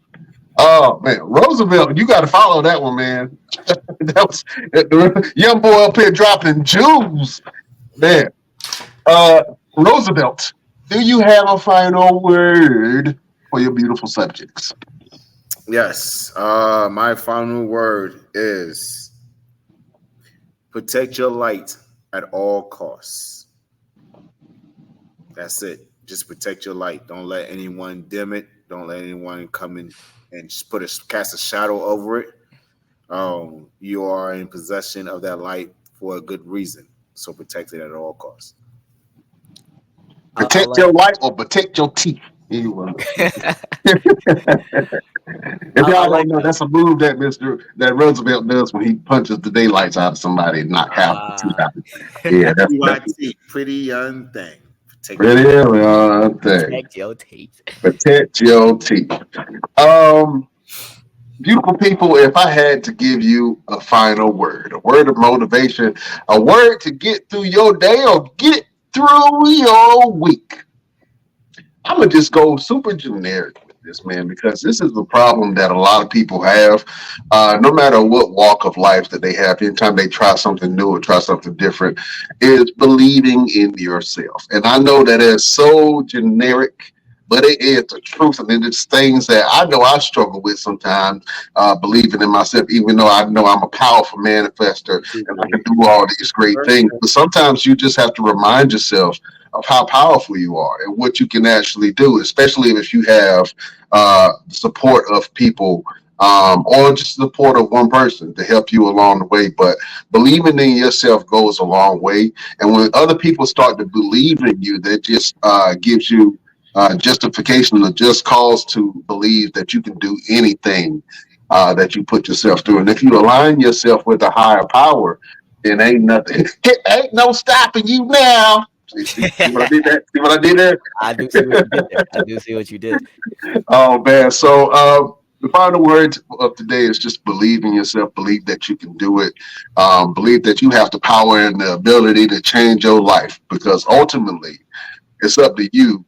Oh man, Roosevelt, you got to follow that one, man. That was the young boy up here dropping jewels, man. Uh, Roosevelt, do you have a final word for your beautiful subjects? Yes. My final word is protect your light at all costs. That's it. Just protect your light. Don't let anyone dim it. Don't let anyone come in and just cast a shadow over it. You are in possession of that light for a good reason. So protect it at all costs. I Protect like your life or protect your teeth. If I y'all don't like know, that that's one. a move that Roosevelt does when he punches the daylights out of somebody and knock half the teeth Ah, out. Yeah, that's PYT, pretty young thing. Protect your pretty thing. protect your teeth. Protect your teeth. Um, Beautiful people, if I had to give you a final word, a word of motivation, a word to get through your day or get through your week, I'm gonna just go super generic with this, man, because this is the problem that a lot of people have. No matter what walk of life that they have, anytime they try something new or try something different, is believing in yourself. And I know that is so generic, but it is the truth, and it's things that I know I struggle with sometimes. Believing in myself, even though I know I'm a powerful manifester and I can do all these great things. But sometimes you just have to remind yourself of how powerful you are and what you can actually do, especially if you have support of people or just support of one person to help you along the way. But believing in yourself goes a long way. And when other people start to believe in you, that just gives you justification or just cause to believe that you can do anything that you put yourself through. And if you align yourself with a higher power, then ain't nothing, it ain't no stopping you now. See what I did there? See what I did there? I do see what you did there. I do see what you did. Oh man. So the final word of today is just believe in yourself. Believe that you can do it. Believe that you have the power and the ability to change your life. Because ultimately, it's up to you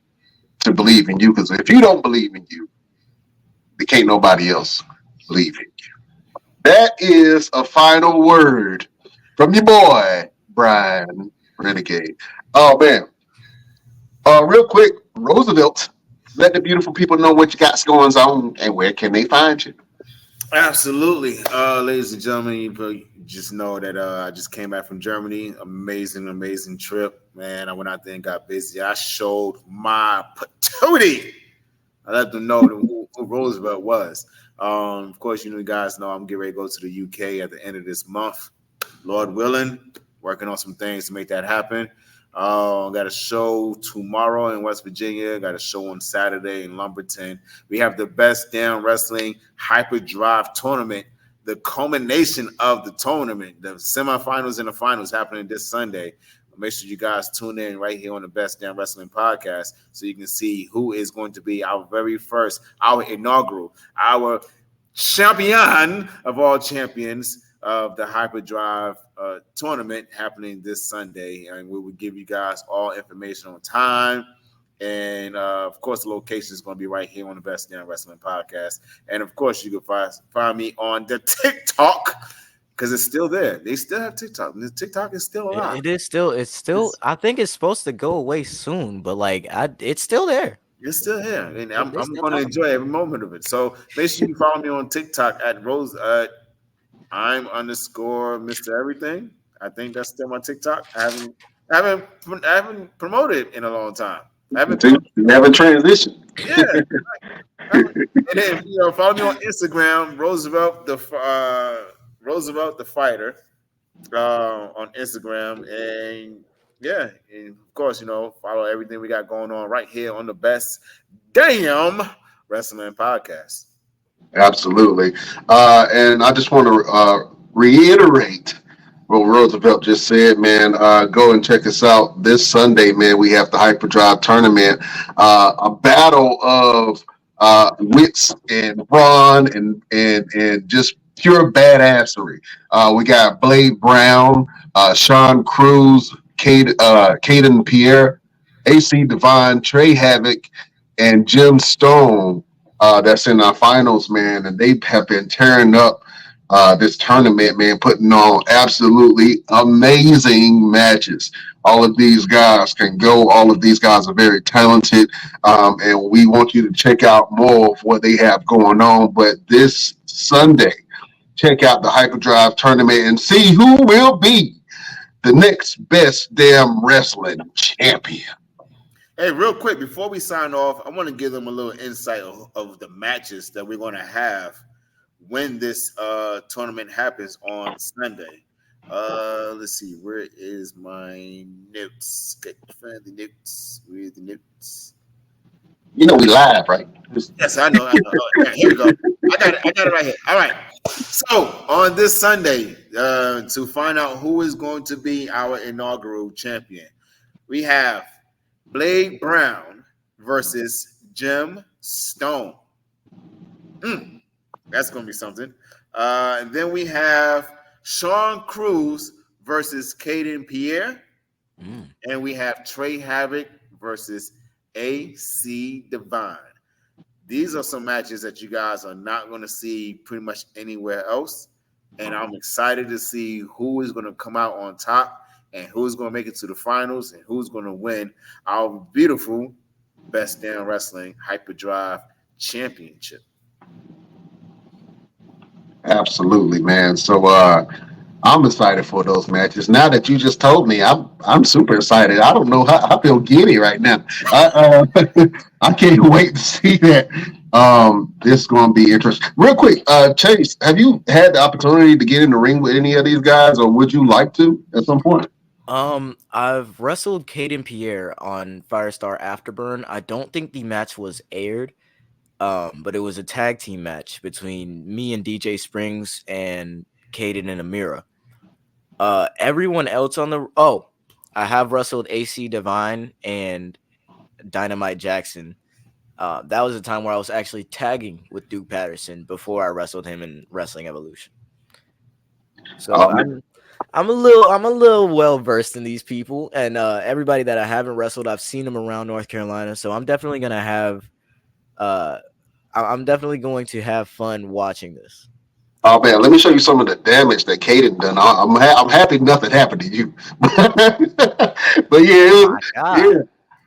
to believe in you. Because if you don't believe in you, there can't nobody else believe in you. That is a final word from your boy Brian Renegade. Oh man. Real quick, Roosevelt, let the beautiful people know what you got going on and where can they find you. Absolutely. Ladies and gentlemen, you probably just know that I just came back from Germany. Amazing trip. Man, I went out there and got busy. I showed my patootie. I let them know who Roosevelt was. Of course, you guys know I'm getting ready to go to the UK at the end of this month. Lord willing, working on some things to make that happen. Got a show tomorrow in West Virginia. Got a show on Saturday in Lumberton. We have the Best Damn Wrestling Hyperdrive Tournament. The culmination of the tournament, the semifinals and the finals happening this Sunday. Make sure you guys tune in right here on the Best Damn Wrestling Podcast so you can see who is going to be our very first, our inaugural, our champion of all champions of the Hyperdrive tournament happening this Sunday. And we will give you guys all information on time. And of course, the location is going to be right here on the Best Damn Wrestling Podcast. And of course, you can find me on the TikTok because it's still there. They still have TikTok. The TikTok is still alive. It is still. It's still. I think it's supposed to go away soon, but like, it's still there. It's still here, and I'm going to enjoy every moment of it. So make sure you follow me on TikTok at Rose. I'm _ Mr. Everything. I think that's still my TikTok. I haven't promoted it in a long time. You haven't transitioned. Yeah. And then follow me on Instagram, Roosevelt the Fighter, on Instagram, and yeah, and of course follow everything we got going on right here on the Best Damn Wrestling Podcast. Absolutely. And I just want to reiterate what Roosevelt just said, man. Go and check us out this Sunday, man. We have the Hyperdrive tournament, a battle of wits and brawn and just pure badassery. We got Blade Brown, Sean Cruz, Caden Pierre, AC Divine, Trey Havoc, and Jim Stone. That's in our finals, man, and they have been tearing up this tournament, man, putting on absolutely amazing matches. All of these guys can go. All of these guys are very talented, and we want you to check out more of what they have going on. But this Sunday, check out the Hyperdrive tournament and see who will be the next Best Damn Wrestling champion. Hey, real quick, before we sign off, I want to give them a little insight of the matches that we're going to have when this tournament happens on Sunday. Let's see, where is my notes? Get the notes. Where are the notes? We live, right? Yes, I know. Yeah, here we go. I got it right here. All right. So on this Sunday, to find out who is going to be our inaugural champion, we have Blade Brown versus Jim Stone. That's going to be something. And then we have Sean Cruz versus Caden Pierre. And we have Trey Havoc versus AC Divine. These are some matches that you guys are not going to see pretty much anywhere else. And I'm excited to see who is going to come out on top and who's going to make it to the finals and who's going to win our beautiful Best Damn Wrestling Hyperdrive Championship. Absolutely, man. So I'm excited for those matches. Now that you just told me, I'm super excited. I don't know how I feel giddy right now. I can't wait to see that. This is going to be interesting. Real quick, Chayce, have you had the opportunity to get in the ring with any of these guys, or would you like to at some point? I've wrestled Caden Pierre on Firestar Afterburn. I don't think the match was aired, but it was a tag team match between me and DJ Springs and Caden and Amira. Everyone else on the I have wrestled AC Divine and Dynamite Jackson. That was a time where I was actually tagging with Duke Patterson before I wrestled him in Wrestling Evolution. So Man. I'm a little well versed in these people, and everybody that I haven't wrestled, I've seen them around North Carolina. So I'm definitely gonna have I'm definitely going to have fun watching this. Oh man, let me show you some of the damage that Caden done. I'm happy nothing happened to you, but yeah, My God. yeah,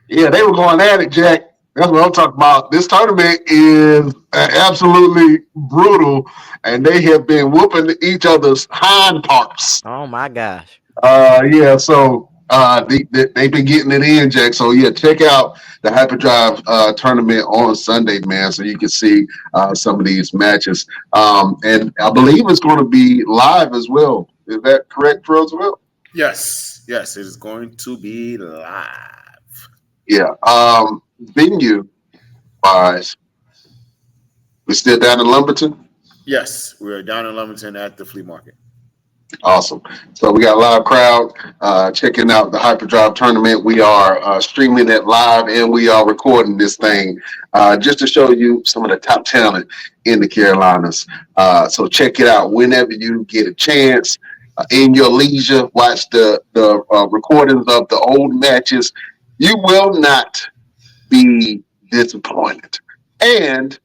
yeah, they were going at it, Jack. That's what I'm talking about. This tournament is absolutely brutal, and they have been whooping each other's hind parts. Oh my gosh. Yeah, so they've been getting it in, Jack. So yeah, check out the Hyperdrive tournament on Sunday, man, so you can see some of these matches. And I believe it's going to be live as well. Is that correct, Roosevelt? Yes, yes, it is going to be live. Yeah. Venue wise, we still down in Lumberton. Yes, we are down in Lumberton at the flea market. Awesome. So we got a live crowd checking out the Hyperdrive tournament. We are streaming it live and we are recording this thing just to show you some of the top talent in the Carolinas. So check it out whenever you get a chance. In your leisure, watch the recordings of the old matches. You will not be disappointed. And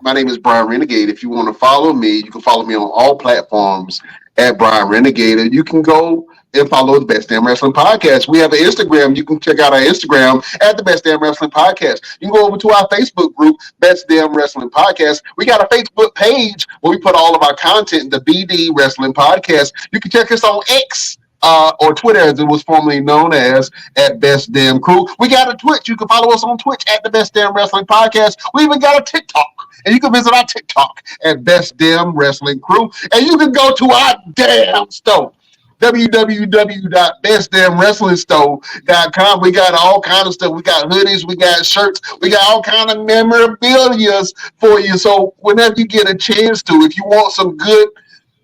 my name is Brian Renegade. If you want to follow me, you can follow me on all platforms at Brian Renegade. And you can go and follow the Best Damn Wrestling Podcast. We have an Instagram. You can check out our Instagram at the Best Damn Wrestling Podcast. You can go over to our Facebook group, Best Damn Wrestling Podcast. We got a Facebook page where we put all of our content, the BD Wrestling Podcast. You can check us on X. Or Twitter, as it was formerly known as, at Best Damn Crew. We got a Twitch. You can follow us on Twitch at the Best Damn Wrestling Podcast. We even got a TikTok. And you can visit our TikTok at Best Damn Wrestling Crew. And you can go to our damn store, www.bestdamnwrestlingstore.com. We got all kind of stuff. We got hoodies, we got shirts, we got all kind of memorabilia for you. So whenever you get a chance to, if you want some good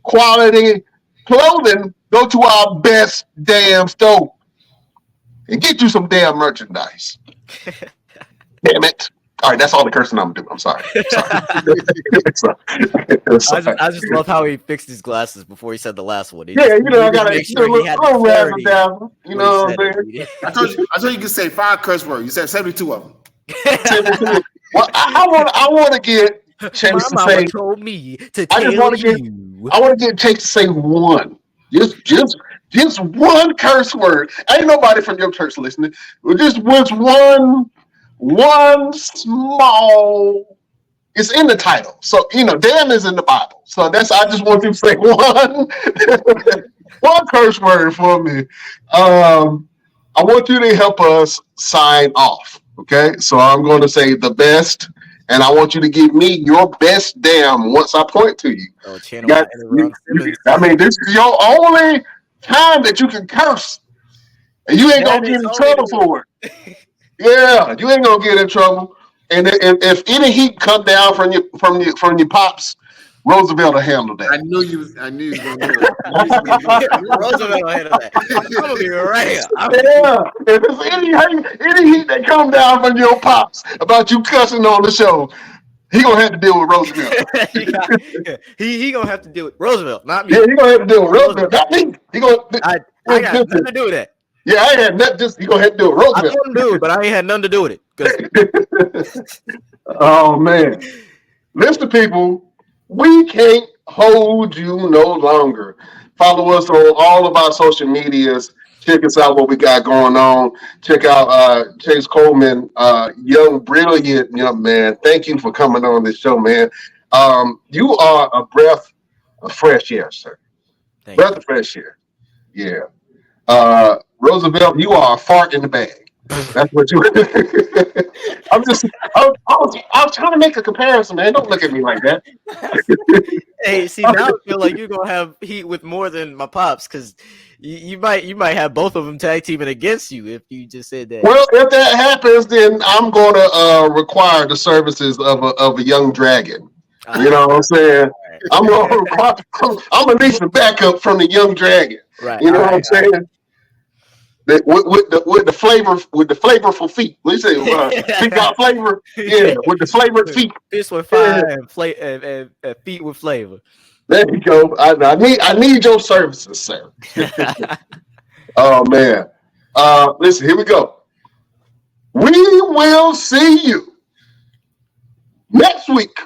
quality clothing, go to our Best Damn store and get you some damn merchandise. Damn it. All right, that's all the cursing I'm gonna do. I'm sorry. I just love how he fixed his glasses before he said the last one. Yeah, you know, I gotta make sure he had little clarity. dazzle. You know what I'm saying? I told you could say 5 curse words. You said 72 of them. Well, I want to get Chayce to say. Told me to I just want to get. I want to get Chayce to say one. Just one curse word. Ain't nobody from your church listening. Just one small. It's in the title, so damn is in the Bible. So that's. I just want you to say one curse word for me. I want you to help us sign off. Okay, so I'm going to say the best, and I want you to give me your best damn once I point to you. Oh, I mean, this is your only time that you can curse, and you ain't gonna get in trouble for it. Yeah, you ain't gonna get in trouble. And if any heat come down from your pops, Roosevelt will handle that. I knew you was gonna do it. Roosevelt will handle that. I'm gonna be right here. Yeah, if there's any heat that come down from your pops about you cussing on the show, he gonna have to deal with Roosevelt. he gonna have to deal with Roosevelt, not me. Yeah, he gonna have to deal with Roosevelt, not me. I got nothing to do with that. Yeah, I ain't had nothing. Just you gonna have to do with Roosevelt. I told him to do it, but I ain't had nothing to do with it. Oh man, listen, people, we can't hold you no longer. Follow us on all of our social medias. Check us out, what we got going on. Check out Chayce Coleman, young, brilliant young man. Thank you for coming on this show, man. You are a breath of fresh air, sir. Breath of fresh air. Yeah. Roosevelt, you are a fart in the bag. That's what you. I was trying to make a comparison, man. Don't look at me like that. Hey, see, now I feel like you're gonna have heat with more than my pops, because you might have both of them tag teaming against you if you just said that. Well, if that happens, then I'm gonna require the services of a young dragon. You know what I'm saying? I'm gonna need some backup from the young dragon. Right. You know what I'm saying? With the flavorful feet. What do you say? Feet got flavor. Yeah, with the flavored feet. Fish with Yeah, fire and feet with flavor. there you go. I need your services, sir. Oh man. Listen, here we go. We will see you next week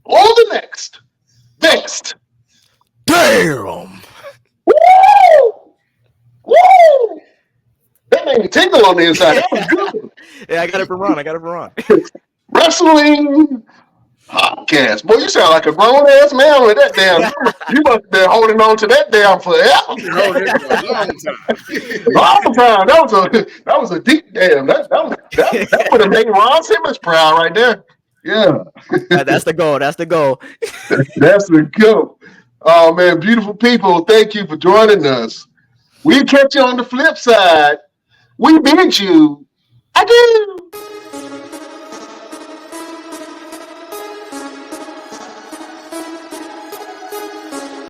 on the next best. Damn. Woo! Woo! That made me tingle on the inside. That was good. Yeah, I got it from Ron. Wrestling podcast. Boy, you sound like a grown ass man with that damn. You must have been holding on to that damn forever. You hold it for a long time. Long time. That was a deep damn. That would have made Ron Simmons proud right there. Yeah. That's the goal. That's the goal. That's the go. Oh man, beautiful people. Thank you for joining us. We'll catch you on the flip side. We bid you adieu.